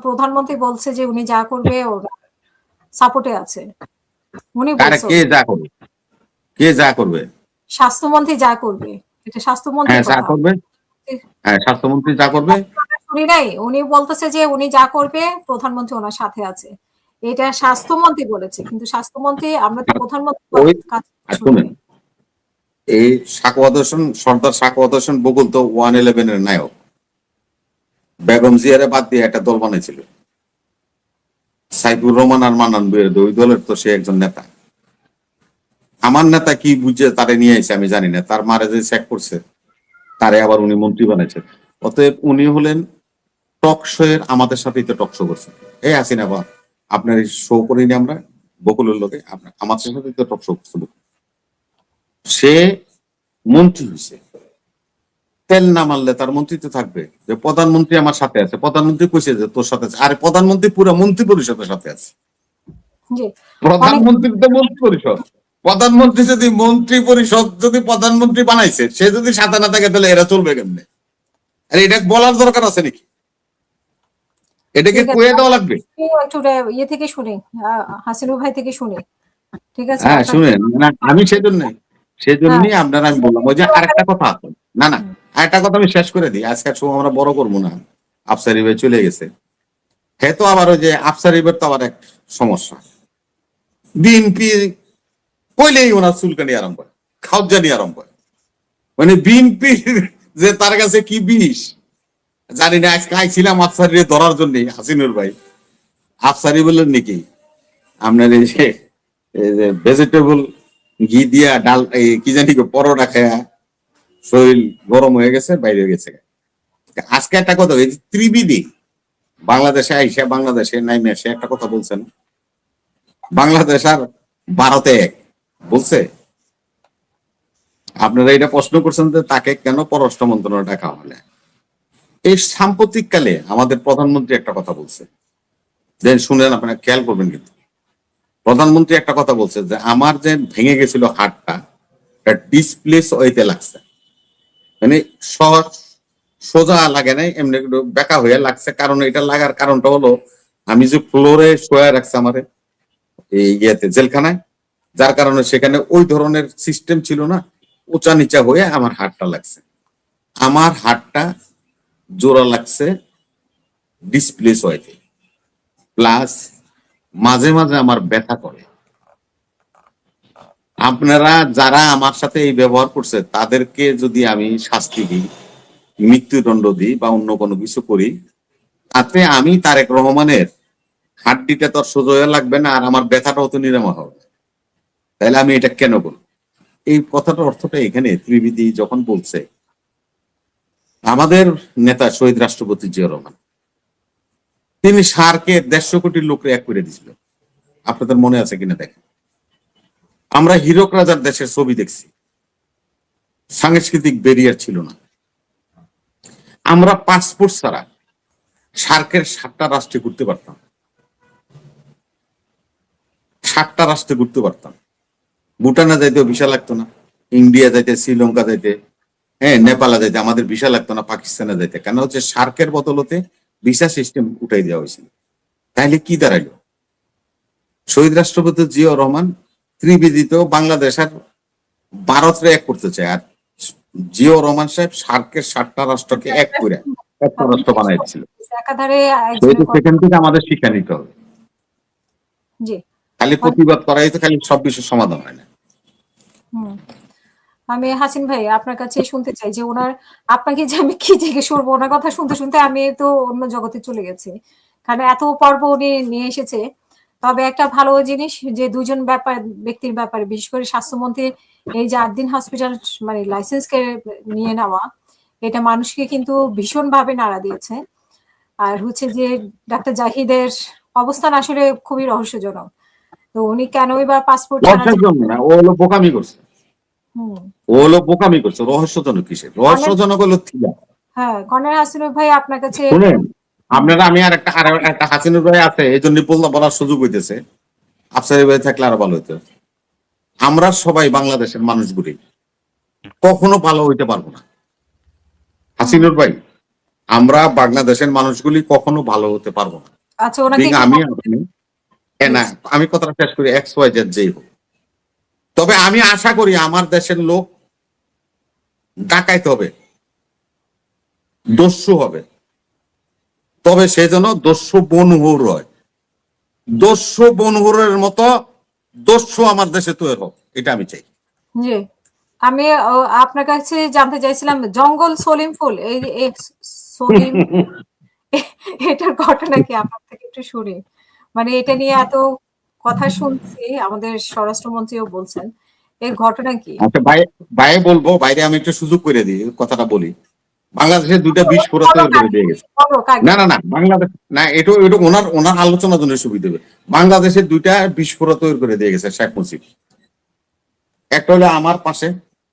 প্রধানমন্ত্রী বলছে যে উনি যা করবে ওর সাপোর্টে আছে। উনি বলছে কে যা করবে, কে যা করবে? স্বাস্থ্যমন্ত্রী যা করবে, এটা স্বাস্থ্যমন্ত্রী যা করবে, হ্যাঁ স্বাস্থ্যমন্ত্রী যা করবে। শুনি নাই, উনি বলতেছে যে উনি যা করবে প্রধানমন্ত্রী ওনার সাথে আছে, এটা স্বাস্থ্যমন্ত্রী বলেছে। কিন্তু স্বাস্থ্যমন্ত্রী, আমরা তো প্রধানমন্ত্রী শুনেন, এই সাখাওয়াত হোসেন, সর্দার সাখাওয়াত হোসেন বকুল তো 111 এর নায়ক। বেগম জিয়ারে বাদ দিয়ে একটা দল বানাইছিল, সাইফুর রহমান আর মান্নান বিরোধী, ওই দলের তো সে একজন নেতা। আমার নেতা কি বুঝে তারে নিয়ে এসে আমি জানি না, তার মারে যে চেক করছে তারে আবার উনি মন্ত্রী বানাইছেন। অতএব উনি হলেন টক শো এর, আমাদের সাথেই তো টক শো করছেন। এই আসিনা বা আপনার এই শো করিনি আমরা বকুলের লোকে, আপনার আমাদের সাথে তো টক শো করছিল। সে মন্ত্রী হয়েছে, তেল না মারলে তার মন্ত্রিত্ব থাকবে। যে প্রধানমন্ত্রী আমার সাথে আছে, প্রধানমন্ত্রী কইছে যে তোর সাথে আছে, আরে প্রধানমন্ত্রী পুরো মন্ত্রী পরিষদের সাথে আছে। প্রধানমন্ত্রী তো মন্ত্রী পরিষদ, প্রধানমন্ত্রী যদি মন্ত্রী পরিষদ যদি প্রধানমন্ত্রী বানাইছে, সে যদি সাথে না থাকে তাহলে এরা চলবে কেমনে? আরে এটা বলার দরকার আছে নাকি? এটাকে কয়ে দেওয়া লাগবে? একটু ইয়ে থেকে শুনি, হাসিনুর ভাই থেকে শুনি, ঠিক আছে? হ্যাঁ শুনেন, আমি সেজন্যই আপনারা আমি বললাম। ওই যে আরেকটা কথা আছে, না আরেকটা কথা আমি শেষ করে দিই, আজকের সময় আমরা বড় করবো না। আফসারি ভাই চলে গেছে, হ্যাঁ তো আবার ওই যে আফসারি ভাইয়ের তো আবার এক সমস্যা, বিএনপি কইলেই ওনার চুলকানি আরম্ভ হয়, খাওয়ানি আরম্ভ হয়। মানে বিএনপি যে তার কাছে কি বিষ জানি না। আজকে আইছিলাম আফসারি ধরার জন্য, হাসিনুর ভাই আফসারি বললেন নাকি আপনার এই যে ভেজিটেবল ঘি দিয়া ডাল কি জানি পরোটা খায়া শরীর গরম হয়ে গেছে, বাইরে গেছে। আজকে একটা কথা, এই যে ত্রিবিধি বাংলাদেশে আইসা বাংলাদেশে নাইমে এসে একটা কথা বলছেন, বাংলাদেশ আর ভারতে এক বলছে। আপনারা এটা প্রশ্ন করছেন যে তাকে কেন পররাষ্ট্র মন্ত্রণালয়ে ডাকা হলে। এই সাম্প্রতিককালে আমাদের প্রধানমন্ত্রী একটা কথা বলছে, যে শুনেন, আপনারা খেয়াল করবেন। কিন্তু প্রধানমন্ত্রী একটা কথা বলছে যে আমার যে ভেঙে গেছিল হাড়টা, ডিসপ্লেস ওয়েতে লাগছে, মানে সহজ সোজা লাগে নাই, এমনি একটু বেঁকা হয়ে লাগছে। কারণ এটা লাগার কারণটা হলো আমি যে ফ্লোরে শোয়া রাখছে আমারে এই ইয়েতে জেলখানায়, যার কারণে সেখানে ওই ধরনের সিস্টেম ছিল না, উঁচা নিচা হয়ে আমার হাড়টা লাগছে। আমার হাড়টা জোড়া লাগছে ডিসপ্লেস ওয়েতে, প্লাস মাঝে মাঝে আমার ব্যথা করে। আপনারা যারা আমার সাথে এই ব্যবহার করছে তাদেরকে যদি আমি শাস্তি দিই, মৃত্যুদণ্ড দিই বা অন্য কোনো কিছু করি, তাতে আমি তারেক রহমানের হাড্ডিটা তো আর সোজা হয়ে লাগবে না, আর আমার ব্যথাটাও তো নিরাময় হবে না। তাহলে আমি এটা কেন বলবো? এই কথাটার অর্থটা এখানে ত্রিবেদী যখন বলছে, আমাদের নেতা শহীদ রাষ্ট্রপতি জিয়া রহমান, তিনি সারকে 150 কোটি লোকরে এক করে দিয়েছিল। আপনাদের মনে আছে কিনা দেখেন। আমরা হীরক রাজার দেশের ছবি দেখছি, সাংস্কৃতিক ব্যারিয়ার ছিল না। আমরা পাসপোর্ট ছাড়া সার্কের 7টা রাষ্ট্রে ঘুরতে পারতাম, 7টা রাষ্ট্রে ঘুরতে পারতাম। ভুটানে যাইতেও ভিসা লাগতো না, ইন্ডিয়া যাইতে, শ্রীলঙ্কা যাইতে, হ্যাঁ নেপালে যাইতে আমাদের ভিসা লাগতো না, পাকিস্তানে যাইতে। কেন হচ্ছে সার্কের বদলতে ভিসা সিস্টেম উঠাই দেওয়া হয়েছিল। তাইলে কি দাঁড়াইলো? শহীদ রাষ্ট্রপতি জিয়া রহমান ত্রিবেদীতেও বাংলাদেশ আর ভারতরে এক করতে চায়, আর জিয়া রহমান সাহেব সার্কের 7টা রাষ্ট্রকে এক করে একটা রাষ্ট্র বানাই দিচ্ছিল। একাধারে সেখান থেকে আমাদের শিক্ষা নিতে হবে। জি, খালি প্রতিবাদ করাই তো খালি সব বিষয়ের সমাধান হয় না। আমি হাসিন ভাই আপনার কাছে শুনতে চাই যে আপনাকে যে আমি কি জিজ্ঞেস করবো, ওনার কথা শুনতে শুনতে আমি তো অন্য জগতে চলে গেছি, কারণ এত পর্ব উনি নিয়ে এসেছে। তবে একটা ভালো জিনিস যে দুজন ব্যক্তির ব্যাপারে, বিশেষ করে স্বাস্থ্যমন্ত্রী এই যে 8 দিন হসপিটাল মানে লাইসেন্সকে নিয়ে নেওয়া, এটা মানুষকে কিন্তু ভীষণ ভাবে নাড়া দিয়েছে। আর হচ্ছে যে ডাক্তার জাহিদের অবস্থান আসলে খুবই রহস্যজনক। তো উনি কেনই বা পাসপোর্ট ছাড়া জন্য না, ও হলো বোকামি করছে, ও হলো বোকামি করছে। রহস্যজনক কিসের? রহস্যজনক হলো থিয়া। হ্যাঁ, কর্নেল হাসিনুর ভাই আপনার কাছে শুনেন, আপনারা, আমি আর একটা হাসিনুর ভাই আছে, এই জন্য বলার সুযোগ হইতেছে। আফসারি ভাই থাকলে আরো ভালো হইতো। আমরা সবাই বাংলাদেশের মানুষগুলি কখনো ভালো হইতে পারবো না। হাসিনুর ভাই, আমরা বাংলাদেশের মানুষগুলি কখনো ভালো হতে পারবো না। আচ্ছা, ওনাকে আমি কথাটা শেষ করি, XYZ যেই হোক। তবে আমি আশা করি আমার দেশের লোক ডাকাইতে হবে, দস্যু হবে, তবে সে যেন দস্যু বনহুর হয়। দস্যু বনহুরের মতো দস্যু আমার দেশে তৈরি হোক, এটা আমি চাই। জি, আমি আপনার কাছে জানতে চাইছিলাম জঙ্গল সলিম ফুল, এই সলিম এটার ঘটনা কি আপনার থেকে একটু শুনি। মানে এটা নিয়ে এত কথা শুনছি, আমাদের স্বরাষ্ট্রমন্ত্রীও বলছেন, এর ঘটনা কি? আচ্ছা, বাইরে বলবো, বাইরে আমি একটু সুযোগ করে দিই, কথাটা বলি। বাংলাদেশের 2টা বিস্ফোরক তৈরি করে দিয়ে গেছে। না না না, বাংলাদেশ না, এটা ওনার আলোচনার জন্য সুবিধা হবে। বাংলাদেশের 2টা বিস্ফোরক তৈরি করে দিয়ে গেছে শেখ মুজিব। একটা হলো আমার পাশে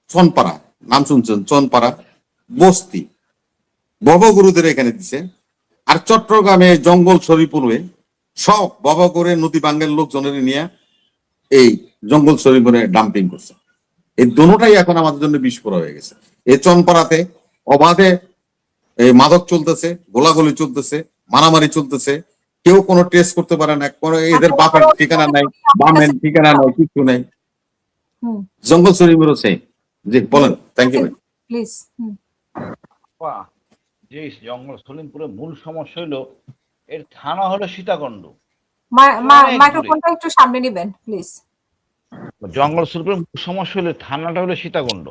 চনপাড়া, নাম শুনছেন? চনপাড়া বস্তি ভবগুরুদের এখানে দিছে। আর চট্টগ্রামে জঙ্গল শরীপুরে সব ভবগুরে নদী বাঙ্গের লোকজনের নিয়ে এই জঙ্গল শরীপুরে ডাম্পিং করছে। এই দুটোটাই এখন আমাদের জন্য বিস্ফোরক হয়ে গেছে। এই চনপাড়াতে অবাধে এই মাদক চলতেছে, গোলাগুলি চলতেছে, মারামারি চলতেছে, কেউ কোনো টেস্ট করতে পারে না, কোনো এদের বাপের ঠিকানা নাই, বামের ঠিকানা নাই, কিছু নাই। জঙ্গল শরীফেরও সেই। জি বলেন। Thank you please. যে জঙ্গল সলিমপুরের মূল সমস্যা হলো এর থানা হলো সীতাকুণ্ড। মাইক্রোফোনটা একটু সামনে নেবেন প্লিজ। জঙ্গল সলিমপুরের মূল সমস্যা হলো থানাটা হলো সীতাকুণ্ড।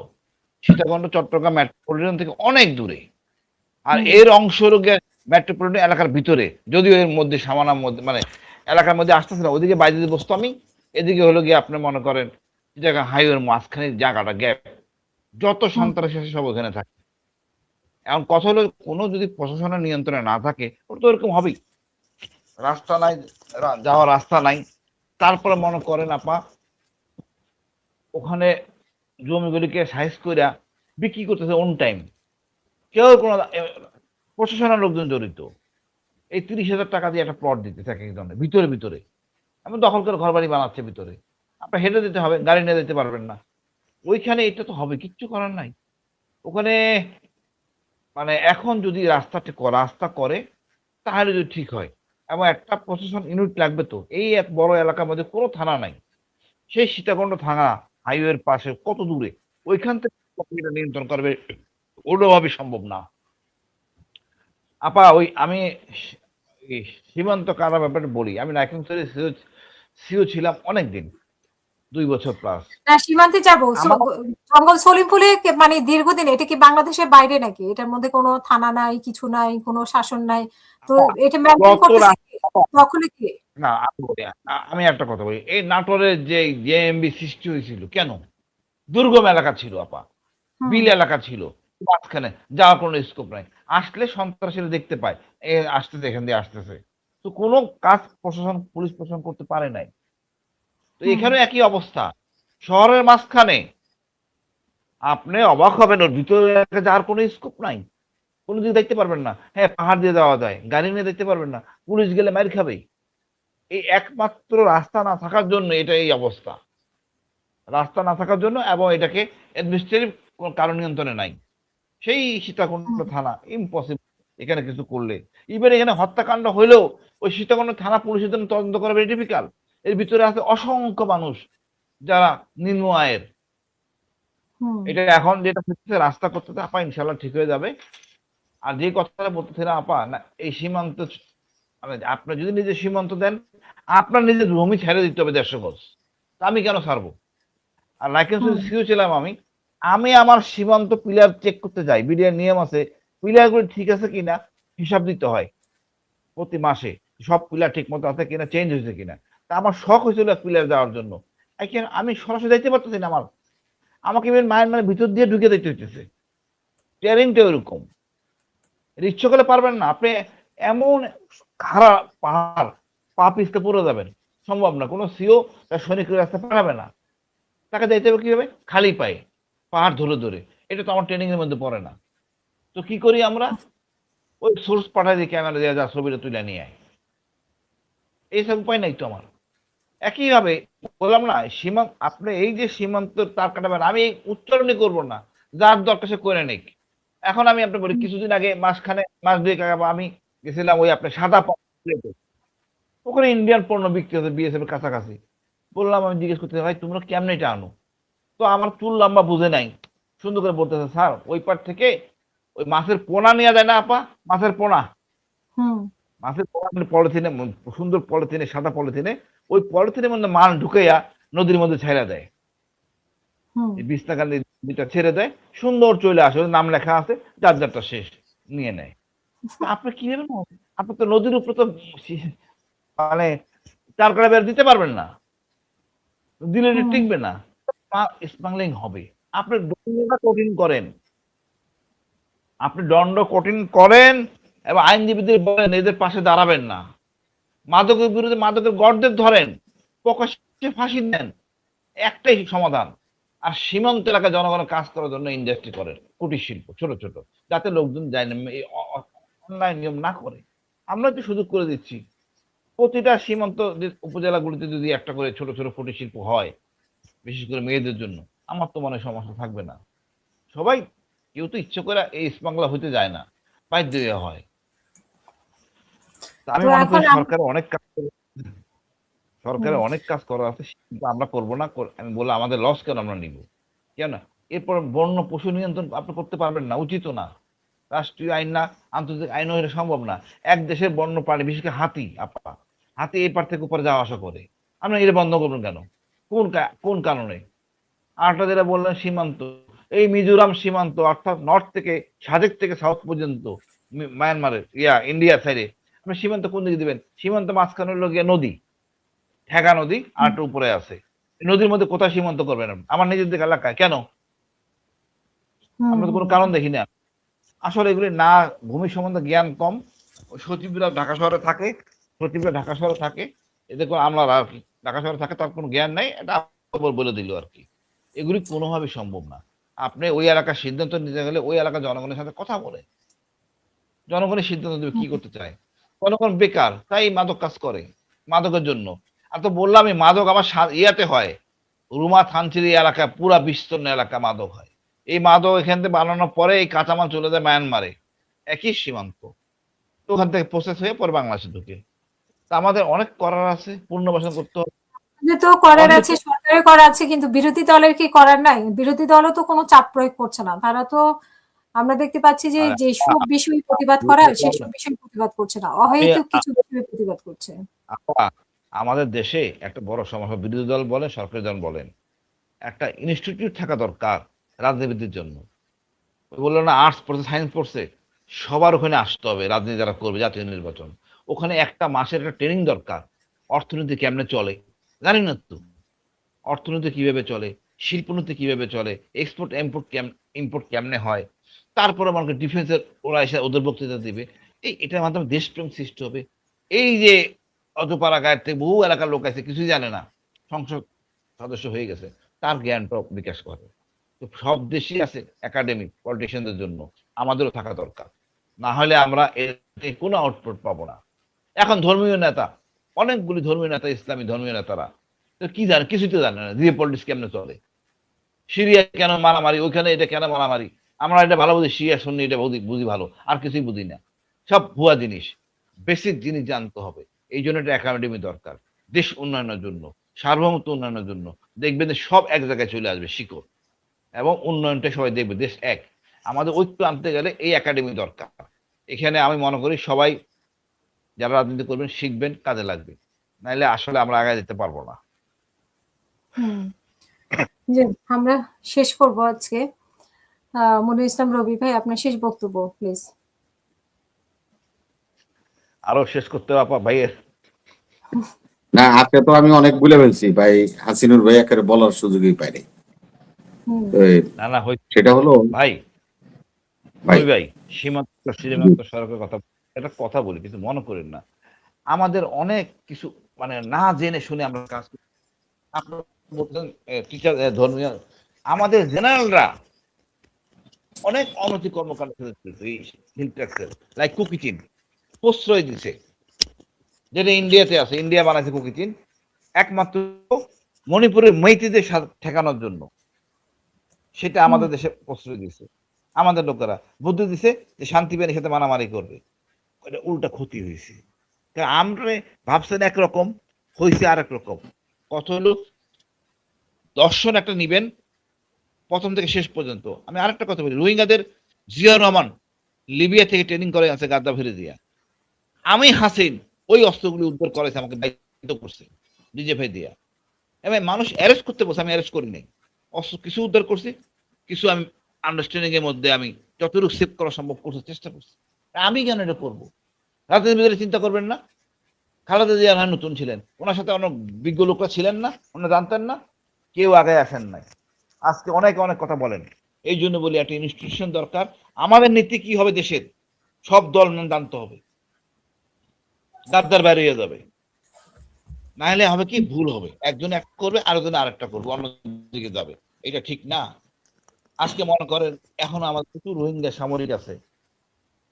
সীতাকুণ্ড চট্টগ্রাম মেট্রোপলিটন থেকে অনেক দূরে, আর এর অংশ হলো মেট্রোপলিটন এলাকার ভিতরে, যদিও এর মধ্যে সামান্য মধ্যে মানে এলাকার মধ্যে আসতেছে না। ওদিকে বাইরে বসতো আমি, এদিকে হলো গিয়ে আপনি মনে করেন জায়গা হাইওয়ের মাঝখানে জায়গাটা গ্যাপ, যত সন্ত্রাসী আছে সব ওখানে থাকে। এখন কথা হলো কোনো যদি প্রশাসনের নিয়ন্ত্রণে না থাকে ওটা তো এরকম হবেই। রাস্তা নাই, যাওয়ার রাস্তা নাই, তারপরে মনে করেন আপা ওখানে জমিগুলিকে সাইজ কইরা বিক্রি করতেছে অন টাইম। কেউ কোনো প্রশাসনের লোকজন জড়িত। এই ৩০,০০০ টাকা দিয়ে একটা প্লট দিতেছে এক একজনের ভিতরে ভিতরে, এমন দখল করে ঘর বাড়ি বানাচ্ছে ভিতরে। আপনার হেঁটে দিতে হবে, গাড়ি নিয়ে যেতে পারবেন না। ওইখানে এটা তো হবে, কিচ্ছু করার নাই ওখানে। মানে এখন যদি রাস্তা করে তাহলে যদি ঠিক হয়, এবং একটা প্রশাসন ইউনিট লাগবে তো। এই এক বড় এলাকার মধ্যে কোনো থানা নাই, সেই সীতাকুণ্ড থানা হাইওয়ের পাশে কত দূরে, ওইখান থেকে এটা নিয়ন্ত্রণ করবে কোনোভাবে সম্ভব না। আপা ওই আমি এই সীমান্ত কারা ব্যাপারে বলি, আমি নাইকিং সিও ছিলাম অনেক দিন, 2 বছর প্লাস। না, সীমান্তে যাবো। আমার জঙ্গল সলিমপুরে মানে দীর্ঘদিন, এটা কি বাংলাদেশের বাইরে নাকি? এটার মধ্যে কোনো থানা নাই, কিছু নাই, কোনো শাসন নাই, তো এটা মেনটেন গত করতেছে কে? দখলে কে? না আমি একটা কথা বলি, এই নাটোরের যে জেএমবি সৃষ্টি হয়েছিল কেন? দুর্গম এলাকা ছিল আপা, হুম বিল এলাকা ছিল, মাঝখানে যাওয়ার কোনো স্কোপ নাই। আসলে সন্ত্রাসীরা দেখতে পায় এ আসতেছে, এখান দিয়ে আসতেছে, তো কোনো কাজ প্রশাসন পুলিশ প্রশাসন করতে পারে নাই। তো হুম এখানে একই অবস্থা, শহরের মাঝখানে। আপনি অবাক হবেন, ওর ভিতরে যাওয়ার কোনো স্কোপ নাই, কোনো দিকে দেখতে পারবেন না। হ্যাঁ, পাহাড় দিয়ে যাওয়া যায়, গাড়ি নিয়ে দেখতে পারবেন না, পুলিশ গেলে মাইর খাবেই। এই একমাত্র রাস্তা না থাকার জন্য এটা এই অবস্থা, রাস্তা না থাকার জন্য, এবং এটাকে অ্যাডমিনিস্ট্রেটিভ কারণ নিয়ন্ত্রণে নাই। সেই সীতাকুণ্ড হুম থানা ইম্পসিবল এখানে কিছু করলে। ইভেন এখানে হত্যাকাণ্ড হইলেও ওই সীতাকুণ্ড থানা পুলিশের জন্য তদন্ত করা ভেরি ডিফিকাল্ট। এর ভিতরে আছে অসংখ্য মানুষ যারা নিম্ন আয়ের। হুম এটা এখন যেটা হচ্ছে রাস্তা করতে আপা ইনশাল্লাহ ঠিক হয়ে যাবে। আর যে কথাটা বলতেছিলাম আপা, না এই সীমান্ত মানে আপনি যদি নিজে সীমান্ত দেন, আপনার নিজের জমি ছেড়ে দিতে হবে ১৫০ গজ। তা আমি কেন ছাড়বো? আর লাইসেন্স হুম সিও ছিলাম আমি, আমি আমার সীমান্ত পিলার চেক করতে যাই, বিডিআর নিয়ম আছে, পিলার গুলো ঠিক আছে কিনা হিসাব দিতে হয় প্রতি মাসে, সব পিলার ঠিক মতো আছে কিনা, চেঞ্জ হয়েছে কিনা। তা আমার শখ হয়েছিল পিলার যাওয়ার জন্য, আমি সরাসরি যাইতে পারতেছি না। আমাকে ইভেন মায়ের মানে ভিতর দিয়ে ঢুকে দিতে হইতেছে, টেরিংটা ওইরকম। ইচ্ছে করলে পারবেন না আপনি, এমন খারাপ পাহাড়, পা পিছতে পড়ে যাবেন, সম্ভব না। কোনো সিও তার সৈনিকের রাস্তা পাঠাবে না, তাকে যাইতে হবে কিভাবে? খালি পায়ে, পাহাড় ধরে ধরে। এটা তো আমার ট্রেনিং এর মধ্যে পড়ে না। তো কি করি আমরা? ওই সোর্স পাঠাই দিই, ক্যামেরা দিয়ে যা ছবিটা তুলে নিয়ে আয়। এইসব উপায় নাই তো আমার। একইভাবে বললাম না, আপনি এই যে সীমান্ত তার কাটাবেন, আমি এই উচ্চারণই করবো না, যার দরকার সে করে নিক। এখন আমি আপনার বলি, কিছুদিন আগে মাস দুয়েক আগে আমি গেছিলাম ওই আপনার সাদা প্লেটে, ওখানে ইন্ডিয়ান পণ্য বিক্রি হচ্ছে বিএসএফ এর কাছাকাছি। বললাম, আমি জিজ্ঞেস করতে, ভাই তোমরা কেমনে এটা আনো? তো আমার চুল লম্বা বুঝে নাই, সুন্দর করে বলতেছে, স্যার ওই পার থেকে ওই মাছের পোনা নেওয়া যায় না আপা, মাছের পোনা, হুম মাছের পোনা পলিথিনে, সুন্দর পলিথিনে, সাদা পলিথিনে, ওই পলিথিনের মধ্যে মাছ ঢুকাইয়া নদীর মধ্যে ছেড়ে দেয়। হুম এই বিস্তাকার নদীটা ছেড়ে দেয়, সুন্দর চলে আসে, ওর নাম লেখা আছে, যার যারটা শেষ নিয়ে নেয়। তা আপনি কি নেবেন? আপনি তো নদীর উপরে তো মানে চার কাটা বের দিতে পারবেন না, দিলে এটা হুম টিকবে না, স্মাগলিং হবে। আপনি দণ্ডটা কঠিন করেন, আপনি দণ্ড কঠিন করেন, এবং আইনজীবীদের বলেন এদের পাশে দাঁড়াবেন না। মাদকের বিরুদ্ধে মাদকের গর্দের ধরেন, প্রকাশ্যে ফাঁসি দেন, একটাই সমাধান। আর সীমান্ত এলাকায় জনগণের কাজ করার জন্য ইন্ডাস্ট্রি করেন, কুটির শিল্প ছোট ছোট, যাতে লোকজন যায় না, এই অন্যায় নিয়ম না করে। আমরা তো সুযোগ করে দিচ্ছি, প্রতিটা সীমান্ত উপজেলাগুলিতে যদি একটা করে ছোট ছোট কুটির শিল্প হয়, বিশেষ করে মেয়েদের জন্য, আমার তো মনে হয় সমস্যা থাকবে না। সবাই, কেউ তো ইচ্ছে করে এই বাংলা হইতে যায় না, বাধ্য হয়ে হয়। তা তো আমি মনে করি এখন হুম সরকারের অনেক কাজ করা আছে, কিন্তু আমরা করবো না। আমি বললাম, আমাদের লস কেন আমরা নিব? কেন? এরপর বন্য পশু নিয়ন্ত্রণ আপনি করতে পারবেন না, উচিত না। রাষ্ট্রীয় আইন না, আন্তর্জাতিক আইন হলে সম্ভব না। এক দেশের বন্য প্রাণী, বিশেষ করে হাতি আপা, হাতি এপার থেকে উপরে যাওয়া আসা করে, আমরা এটা বন্ধ করবেন কেন? কোন কারণে? আরেকটা যেটা বললেন সীমান্ত, এই মিজোরাম সীমান্ত, অর্থাৎ নর্থ থেকে, সাজেক থেকে সাউথ পর্যন্ত, মায়ানমারের ইন্ডিয়ার সাইডে, আপনি সীমান্ত কোন দিকে দিবেন? সীমান্ত মাঝখানে হলো গিয়ে নদী, ঠেকা নদী, আর একটা উপরে আছে। নদীর মধ্যে কোথায় সীমান্ত করবেন? আমার নিজের দিকে এলাকায় কেন? হুম আমরা তো কোনো হুম কারণ দেখি না। আসলে এগুলি না, ভূমি সম্বন্ধে জ্ঞান কম। সচিবরা ঢাকা শহরে থাকে, এদের কোনো আমলারা আর কি ঢাকা শহরে থাকে, তার কোনো জ্ঞান নাই, এটা বলে দিল আর কি। এগুলি কোনোভাবেই সম্ভব না। আপনি ওই এলাকার সিদ্ধান্ত নিতে গেলে ওই এলাকার জনগণের সাথে কথা বলে, জনগণের সিদ্ধান্ত দেবে কি করতে চায়। জনগণ বেকার, তাই মাদক কাজ করে, মাদকের জন্য। আর তো বললামই, মাদক আমার ইয়াতে হয়, রুমা থানচিরি এলাকা, পুরা বিস্তীর্ণ এলাকা মাদক হয়। এই মাদক এখান থেকে বানানোর পরে এই কাঁচামাল চলে যায় মায়ানমারে, একই সীমান্ত। তো ওখান থেকে প্রসেস হয়ে পরে বাংলাদেশে ঢুকে। তা আমাদের অনেক করার আছে, পুনর্বাসন করতে হবে। আমাদের তো করার অনেক আছে, সরকারের করার আছে, কিন্তু বিরোধী দলের কি করার নাই? বিরোধী দলও তো কোনো চাপ প্রয়োগ করছে না। তারা তো, আমরা দেখতে পাচ্ছি যে যেসব বিষয় প্রতিবাদ করার সেসব বিষয় প্রতিবাদ করছে না, অহেতুক কিছু বিষয়ে প্রতিবাদ করছে। আমাদের দেশে একটা বড় সমস্যা, বিরোধী দল বলেন সরকারি দল বলেন, একটা ইনস্টিটিউট থাকা দরকার রাজনীতির জন্য। বললো না, আর্টস পড়ছে, সায়েন্স পড়ছে, সবার ওখানে আসতে হবে, রাজনীতি যারা করবে, জাতীয় নির্বাচন। ওখানে একটা মাসের একটা ট্রেনিং দরকার, অর্থনীতি কেমনে চলে জানি না তো, অর্থনীতি কিভাবে চলে, শিল্পনীতি কিভাবে চলে, এক্সপোর্ট ইম্পোর্ট কেমনে হয়। তারপরে মনে করেন ডিফেন্সের ওরা এসে ওদের বক্তৃতা দিবে, এটার মাধ্যমে দেশপ্রেম সৃষ্টি হবে। এই যে অজপাড়া গায়ের থেকে বহু এলাকার লোক আছে, কিছুই জানে না, সংসদ সদস্য হয়ে গেছে, তার জ্ঞানটা বিকাশ করে। তো সব দেশই আছে একাডেমিক পলিটিশিয়ানদের জন্য, আমাদেরও থাকা দরকার। না হলে আমরা এতে কোনো আউটপুট পাবো না। এখন ধর্মীয় নেতা, অনেকগুলি ধর্মীয় নেতা, ইসলামী ধর্মীয় নেতারা তো কি জানে, কিছুই তো জানে না, জিও পলিটিক্স কেমনে চলে, সিরিয়া কেন মারামারি, ওইখানে এটা কেন মারামারি। আমরা এটা ভালো বুঝি, সিরিয়া শুনি এটা বুঝি ভালো, আর কিছুই বুঝি না, সব ভুয়া জিনিস। বেসিক জিনিস জানতে হবে। এই জন্য একটা একাডেমি দরকার, দেশ উন্নয়নের জন্য, সার্বভৌমত্ব উন্নয়নের জন্য। দেখবেন যে সব এক জায়গায় চলে আসবে শিকড়, এবং উন্নয়নটা সবাই দেখবে, দেশ এক। আমাদের ঐক্য আনতে গেলে এই একাডেমি দরকার। এখানে আমি মনে করি সবাই যারা রাজনীতি করবেন শিখবেন, কাজে লাগবে, নাইলে আসলে আমরা আগায় যেতে পারবো না। যে আমরা শেষ করব আজকে। মনিরুল ইসলাম রবি ভাই, আপনার শেষ বক্তব্য প্লিজ। আরো শেষ করতে হবে ভাইয়ের। না, আজকে তো আমি অনেক বলে ফেলছি ভাই, হাসিনুর ভাই একেবারে বলার সুযোগই পাইনি। না না, সেটা হলো ভাই ভাই সীমান্ত সড়কের কথা, একটা কথা বলি, কিছু মনে করেন না। আমাদের অনেক কিছু মানে না জেনে শুনে আমরা কাজ করি। আপনারা বলতেন টিচার, ধর্মীয়, আমাদের জেনারেলরা অনেক অনৈতিক কর্মকাণ্ড লাইক কুকিচিন প্রশ্রয় দিছে, যেটা ইন্ডিয়াতে আছে, ইন্ডিয়া বানাইছে কুকিচিন একমাত্র মণিপুরের মেইতিদের ঠেকানোর জন্য। সেটা আমাদের দেশে প্রশ্রয় দিছে, আমাদের লোকেরা বুদ্ধি দিছে যে শান্তি বাহিনীর সাথে মারামারি করবে, এটা উল্টা ক্ষতি হয়েছে। কারণ আমরা ভাবছেন একরকম, হয়েছে আর এক রকম। কত হলো, দর্শন একটা নিবেন প্রথম থেকে শেষ পর্যন্ত। আমি আরেকটা কথা বলি, রোহিঙ্গাদের জিয়া রহমান লিবিয়া থেকে ট্রেনিং করে আছে গাদ্দাফি দিয়া, আমি হাসিন ওই অস্ত্রগুলি উদ্ধার করেছে, আমাকে দায়িত্ব করছে ডিজেফাই দিয়া। এবং মানুষ অ্যারেস্ট করতে বলছে, আমি অ্যারেস্ট করি নাই, অস্ত্র কিছু উদ্ধার করছি, কিছু আমি আন্ডারস্ট্যান্ডিং এর মধ্যে আমি যতটুকু সেভ করা সম্ভব করতে চেষ্টা করছি। আমি কেন এটা করবো? রাজনীতিবিদরা চিন্তা করবেন না? খালেদা জিয়া হয় নতুন ছিলেন, ওনার সাথে অনেক বিজ্ঞ লোকরা ছিলেন না, ওনারা জানতেন না, কেউ আগে আসেন নাই। আজকে অনেকে অনেক কথা বলেন। এই জন্য বলি একটা ইনস্টিটিউশন দরকার। আমাদের নীতি কি হবে দেশের, সব দল জানতে হবে, গাদ্দার বাইরে হয়ে যাবে, না হলে হবে কি, ভুল হবে, একজন এক করবে, আরেকজন আরেকটা করবে, অন্যদিকে যাবে, এটা ঠিক না। আজকে মনে করেন এখন আমাদের প্রচুর রোহিঙ্গা সামরিক আছে,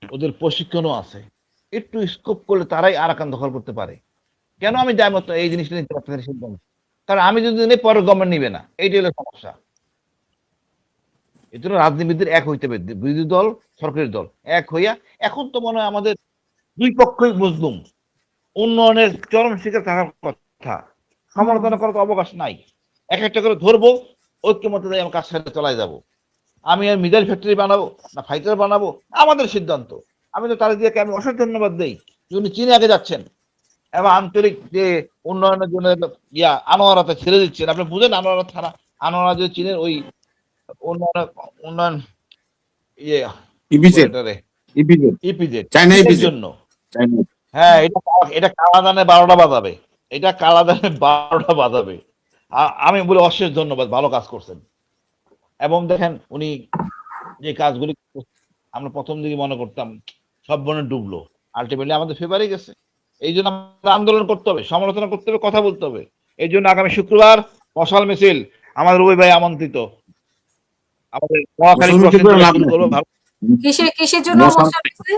ওদের প্রশিক্ষণও আছে, একটু স্কোপ করলে তারাই আরাকান দখল করতে পারে। কেন আমি যাই মতো এই জিনিসটা নিতে পারতেছি সিদ্ধান্ত? কারণ আমি যদি নেই, পরের গভর্নমেন্ট নিবে না, এইটাই হলো সমস্যা। এই জন্য রাজনীতিবিদদের এক হইতে হবে, বিরোধী দল সরকারি দল এক হইয়া। এখন তো মনে হয় আমাদের দুই পক্ষই মজলুম, উন্নয়নের চরম শিখে থাকার কথা, সমালোচনা করার অবকাশ নাই। এক একটা করে ধরবো, ঐক্যমত আমি কাজ সাথে চলাই যাবো। আমি আর মিডাল ফ্যাক্টরি বানাবো না ফাইটার বানাবো, আমাদের সিদ্ধান্ত। আমি তো তাদের দিয়ে আমি অসংখ্য ধন্যবাদ দেই, উনি চীনে আগে যাচ্ছেন এবং আন্তরিক যে উন্নয়নের জন্য আনোয়ারাতে ছেড়ে দিচ্ছেন। আপনি বুঝেন আনোয়ারা থানা, আনোয়ারা যে চীনের ওই উন্নয়ন ইয়ে জন্য, হ্যাঁ, এটা কালাদানে 12টা বাজাবে, এটা কালাদানে 12টা বাজাবে। আমি বলি অশেষ ধন্যবাদ, ভালো কাজ করছেন। এবং দেখেন উনি যে কাজগুলি আমরা প্রথম দিকে মনে করতাম সব বনে ডুবলো, আলটিমেটলি আমাদের ফেভারে গেছে। এই জন্য আমাদের আন্দোলন করতে হবে, সমালোচনা করতে হবে, কথা বলতে হবে। এই জন্য আগামী শুক্রবার মশাল মিছিল আমাদের রবি ভাই আমন্ত্রিত, আমাদের মহাখালী মশাল মিছিল ক্রসিং করে থেকে লাভ শুরু নেই। করবো। কিসের জন্য মশাল মশা মিছিল?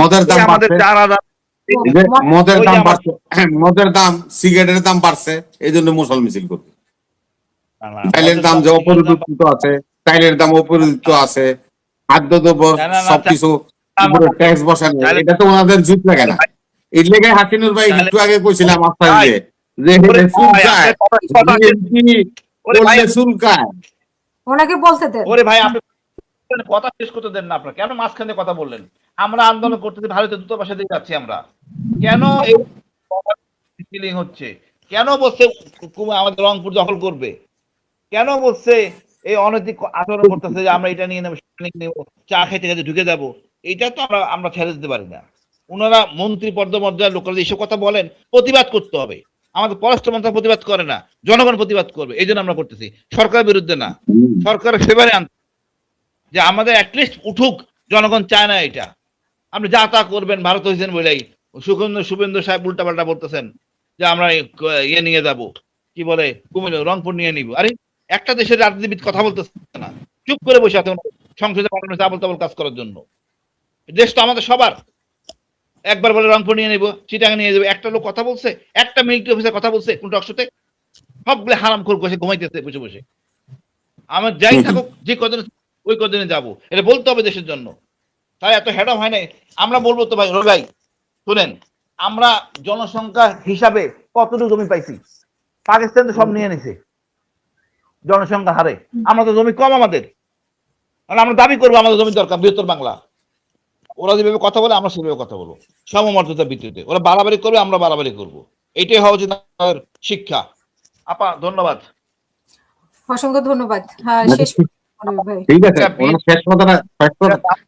মদের দাম আমাদের বাড়ছে, চারা এই যে মদের ওই যে দাম আমার বাড়ছে, মদের দাম, সিগারেটের দাম বাড়ছে, এই জন্য মশাল মিছিল করবে। চাইলের মদের দাম যে সিগারেটের দাম অপরিবর্তিত আছে, চাইলের দাম অপরিবর্তিত আছে, খাদ্যদ্রব্য না না না সবকিছু না, উপরে ট্যাক্স বসানো, চাইলে এটা তো ওনাদের জুত লাগে না। এই লেগে হাসিনুর ভাই চাইলে একটু আগে কইছিলাম আপনার ভাই, যে ওরে ভাই, চুলকায়, আপনার কথা বিএনপি ওরে ভাই, করলে চুলকায়। ওনাকে বলতে দেন। ওরে ভাই আপনি কথা শেষ করতে দেন না, আপনার কেন মাঝখানে কথা বললেন? আমরা আন্দোলন করতেছি, ভারতের দূতাবাসে দিয়ে যাচ্ছি আমরা, কেন এই ফিলিং হচ্ছে? কেন বলছে আমাদের রংপুর দখল করবে? কেন বলছে এই অনৈতিক আচরণ করতেছে যে আমরা এটা নিয়ে নেবো, সেটা নিয়ে নেবো, চা খেতে খেতে ঢুকে যাবো? এটা তো আমরা ছেড়ে দিতে পারি না। ওনারা মন্ত্রী পর্যায়ের লোকেরা এইসব কথা বলেন, প্রতিবাদ করতে হবে। আমাদের পররাষ্ট্র মন্ত্রণালয় প্রতিবাদ করে না, জনগণ প্রতিবাদ করবে। এই জন্য আমরা করতেছি, সরকারের বিরুদ্ধে না, সরকারের ফেভারে আনতে, যে আমাদের অ্যাটলিস্ট উঠুক। জনগণ চায় না এটা। আপনি যা তা করবেন, ভারত হয়েছেন বলেই শুভেন্দু সাহেব উল্টাপাল্টা বলতেছেন যে আমরা ইয়ে নিয়ে যাব, কি বলে, কুমিল্লা রংপুর নিয়ে নিব। আরে একটা দেশের রাজনীতিবিদ কথা বলতেছে না, চুপ করে বসে আছে সংসদে পাঠানো আবল তাবল কাজ করার জন্য। দেশ তো আমাদের সবার। একবার বলে রংপুর নিয়ে নিব, চিটাং নিয়ে যাবো, একটা লোক কথা বলছে, একটা মিলিটারি অফিসার কথা বলছে কোন টকশোতে? সবগুলো হারাম খোর বসে ঘুমাইতেছে বসে বসে। আমার যাই থাকুক, যে কদিন ওই কদিনে যাবো, এটা বলতে হবে দেশের জন্য। তাই এত হেডম হয় নাই। আমরা বলবো তো ভাই, রবি ভাই শুনেন, আমরা জনসংখ্যা হিসাবে কতটুকু জমি পাইছি? পাকিস্তান তো সব নিয়ে নিছে জনসংখ্যা হারে। আমরা তো জমি কম আমাদের, কারণ আমরা দাবি করবো আমাদের জমি দরকার বৃহত্তর বাংলা। ওরা যেভাবে কথা বলে আমরা সেভাবে কথা বলবো, সমমর্যাদার ভিত্তিতে। ওরা বাড়াবাড়ি করবে, আমরা বাড়াবাড়ি করবো। এটাই হওয়া উচিত আমাদের শিক্ষা। আপা ধন্যবাদ। অসংখ্য ধন্যবাদ। হ্যাঁ, শেষ করুন ভাই। ঠিক আছে, ওনার শেষ কথাটা,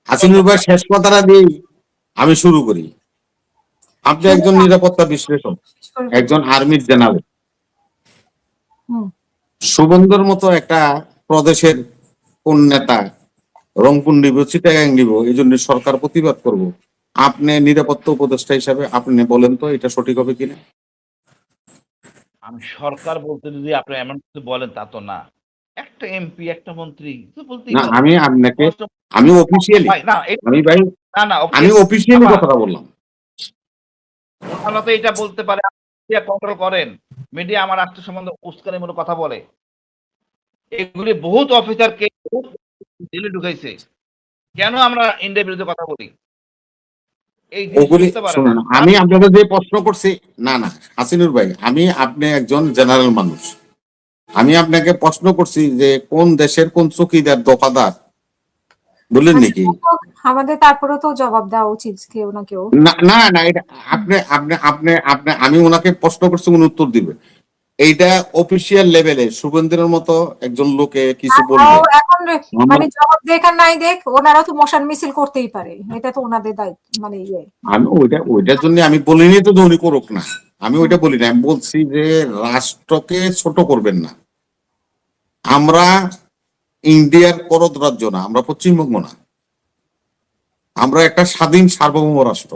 হাসিনুর ভাই শেষ কথাটা দিয়ে আমি শুরু করি। আপনি একজন নিরাপত্তা বিশ্লেষক, শেষ করুন। একজন আর্মির জেনারেল, হুম। সুবন্ধর মতো একটা প্রদেশের কোন নেতা রংপুর নিব, চিটাগাং নিব, এই জন্য সরকার প্রতিবাদ করব, আপনি নিরাপত্তা উপদেষ্টা হিসাবে আপনি বলেন তো এটা সঠিক হবে কিনা? আমি সরকার বলতে যদি আপনি এমন কিছু বলেন তা তো না। একটা এমপি, একটা মন্ত্রী তো বলতেই না, পারে। আমি আপনাকে, আমি অফিসিয়ালি, ভাই না, আমি ভাই, না না, আমি অফিসিয়ালি আপা, কথাটা বললাম। ওনারা তো এটা বলতে পারে, মিডিয়া কন্ট্রোল করেন, মিডিয়া আমার রাষ্ট্র সম্বন্ধে উস্কানিমূলক কথা বলে। এগুলি বহুত অফিসারকে জেলে ঢুকাইছে। কেন আমরা ইন্ডিয়ার বিরুদ্ধে কথা বলি? এই জিনিস ওগুলি বুঝতে পারে না। শুনুন, আমি আপনাদের যে প্রশ্ন করছি, না না হাসিনুর ভাই, আমি, আপনি একজন জেনারেল মানুষ, আমি আপনাকে প্রশ্ন করছি যে কোন দেশের কোন চৌকিদার দফাদার বললেন নাকি? আমাদের তারপরে তো জবাব দেওয়া উচিত কেউ না কেউ। না না না, এটা আপনি আপনি আপনি আপনি আমি ওনাকে প্রশ্ন করছি, উনি উত্তর দিবে। এইটা অফিসিয়াল লেভেলে শুভেন্দ্রের মতো একজন লোকে কিছু বলবে, এখন মানে জবাব দেখ আর নাই দেখ, ওনারা তো মশাল মিছিল করতেই পারে, এটা তো ওনাদের দায়িত্ব, মানে ইয়ে। আমি ওইটার জন্য আমি বলিনি তো যে উনি করুক না, আমি ওইটা বলি না। আমি বলছি যে রাষ্ট্রকে ছোট করবেন না। আমরা ইন্ডিয়ার করদ রাজ্য না, আমরা পশ্চিমবঙ্গ না, আমরা একটা স্বাধীন সার্বভৌম রাষ্ট্র।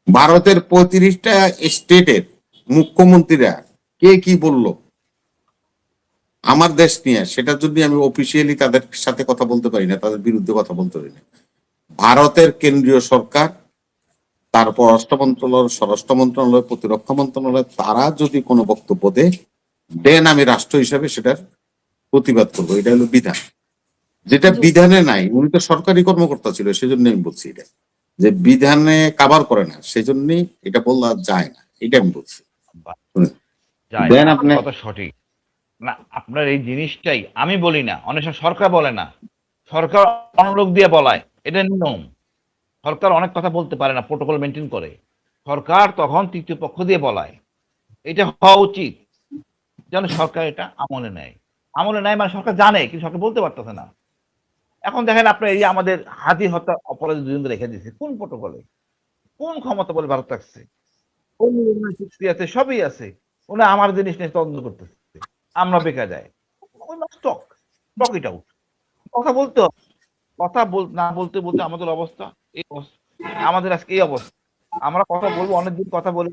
ভারতের 35টা স্টেটের মুখ্যমন্ত্রীরা কে কি বলল আমার দেশ নিয়ে, সেটা যদি আমি অফিসিয়ালি তাদের সাথে কথা বলতে পারি না, তাদের বিরুদ্ধে কথা বলতে পারি না। ভারতের কেন্দ্রীয় সরকার, তার পররাষ্ট্র মন্ত্রণালয়, স্বরাষ্ট্র মন্ত্রণালয়, প্রতিরক্ষা মন্ত্রণালয়, তারা যদি কোনো বক্তব্য দেন, আমি রাষ্ট্র হিসাবে সেটার প্রতিবাদ করবো। এটা হলো বিধান, যেটা বিধানে নাই। উনি তো সরকারি কর্মকর্তা ছিল, সেজন্য আমি বলছি এটা, যে বিধানে কাভার করে না, সেজন্যই এটা বলা যায় না, এটা আমি বলছি। যায় দেন না, আপনি কথা সঠিক না। আপনার এই জিনিসটাই আমি বলি না, অনেক সময় সরকার বলে না, সরকার অনুলোক দিয়ে বলায়, এটা নিয়ম। সরকার অনেক কথা বলতে পারে না, প্রোটোকল মেনটেন করে। সরকার তখন তৃতীয় পক্ষ দিয়ে বলায়। এটা হওয়া উচিত যেন সরকার এটা আমলে নেয়। আমলে নেয় মানে সরকার জানে, কিন্তু সরকার বলতে পারতেছে না। এখন দেখেন আপনার এই আমাদের হাতি হত্যা অপরাধী দুজন রেখে দিয়েছে, কোন প্রোটোকলে, কোন ক্ষমতা বলে ভারত রাখছে? কোন চুক্তি আছে? সবই আছে। ওরা আমার জিনিস নিয়ে তদন্ত করতেছে, আমরা বেকার যায়। Stock stock it out. কথা বলতে হবে। না বলতে বলতে আমাদের অবস্থা এই অবস্থা। আমাদের আজকে এই অবস্থা। আমরা কথা বলবো, অনেকদিন কথা বলে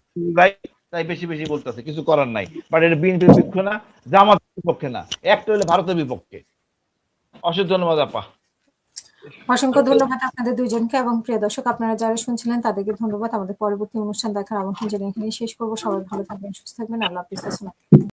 তাই বেশি বেশি বলতেছে, কিছু করার নাই। বাট এটা বিএনপির বিপক্ষে না, জামাতের বিপক্ষে না, একটা হলে ভারতের বিপক্ষে। অশেষ ধন্যবাদ আপা। অসংখ্য ধন্যবাদ আপনাদের দুইজনকে, এবং প্রিয় দর্শক আপনারা যারা শুনছিলেন তাদেরকে ধন্যবাদ। আমাদের পরবর্তী অনুষ্ঠান দেখার আমন্ত্রণ জানিয়ে এখানেই শেষ করবো। সবাই ভালো থাকবেন, সুস্থ থাকবেন। আল্লাহ হাফিজ। আসসালামু আলাইকুম।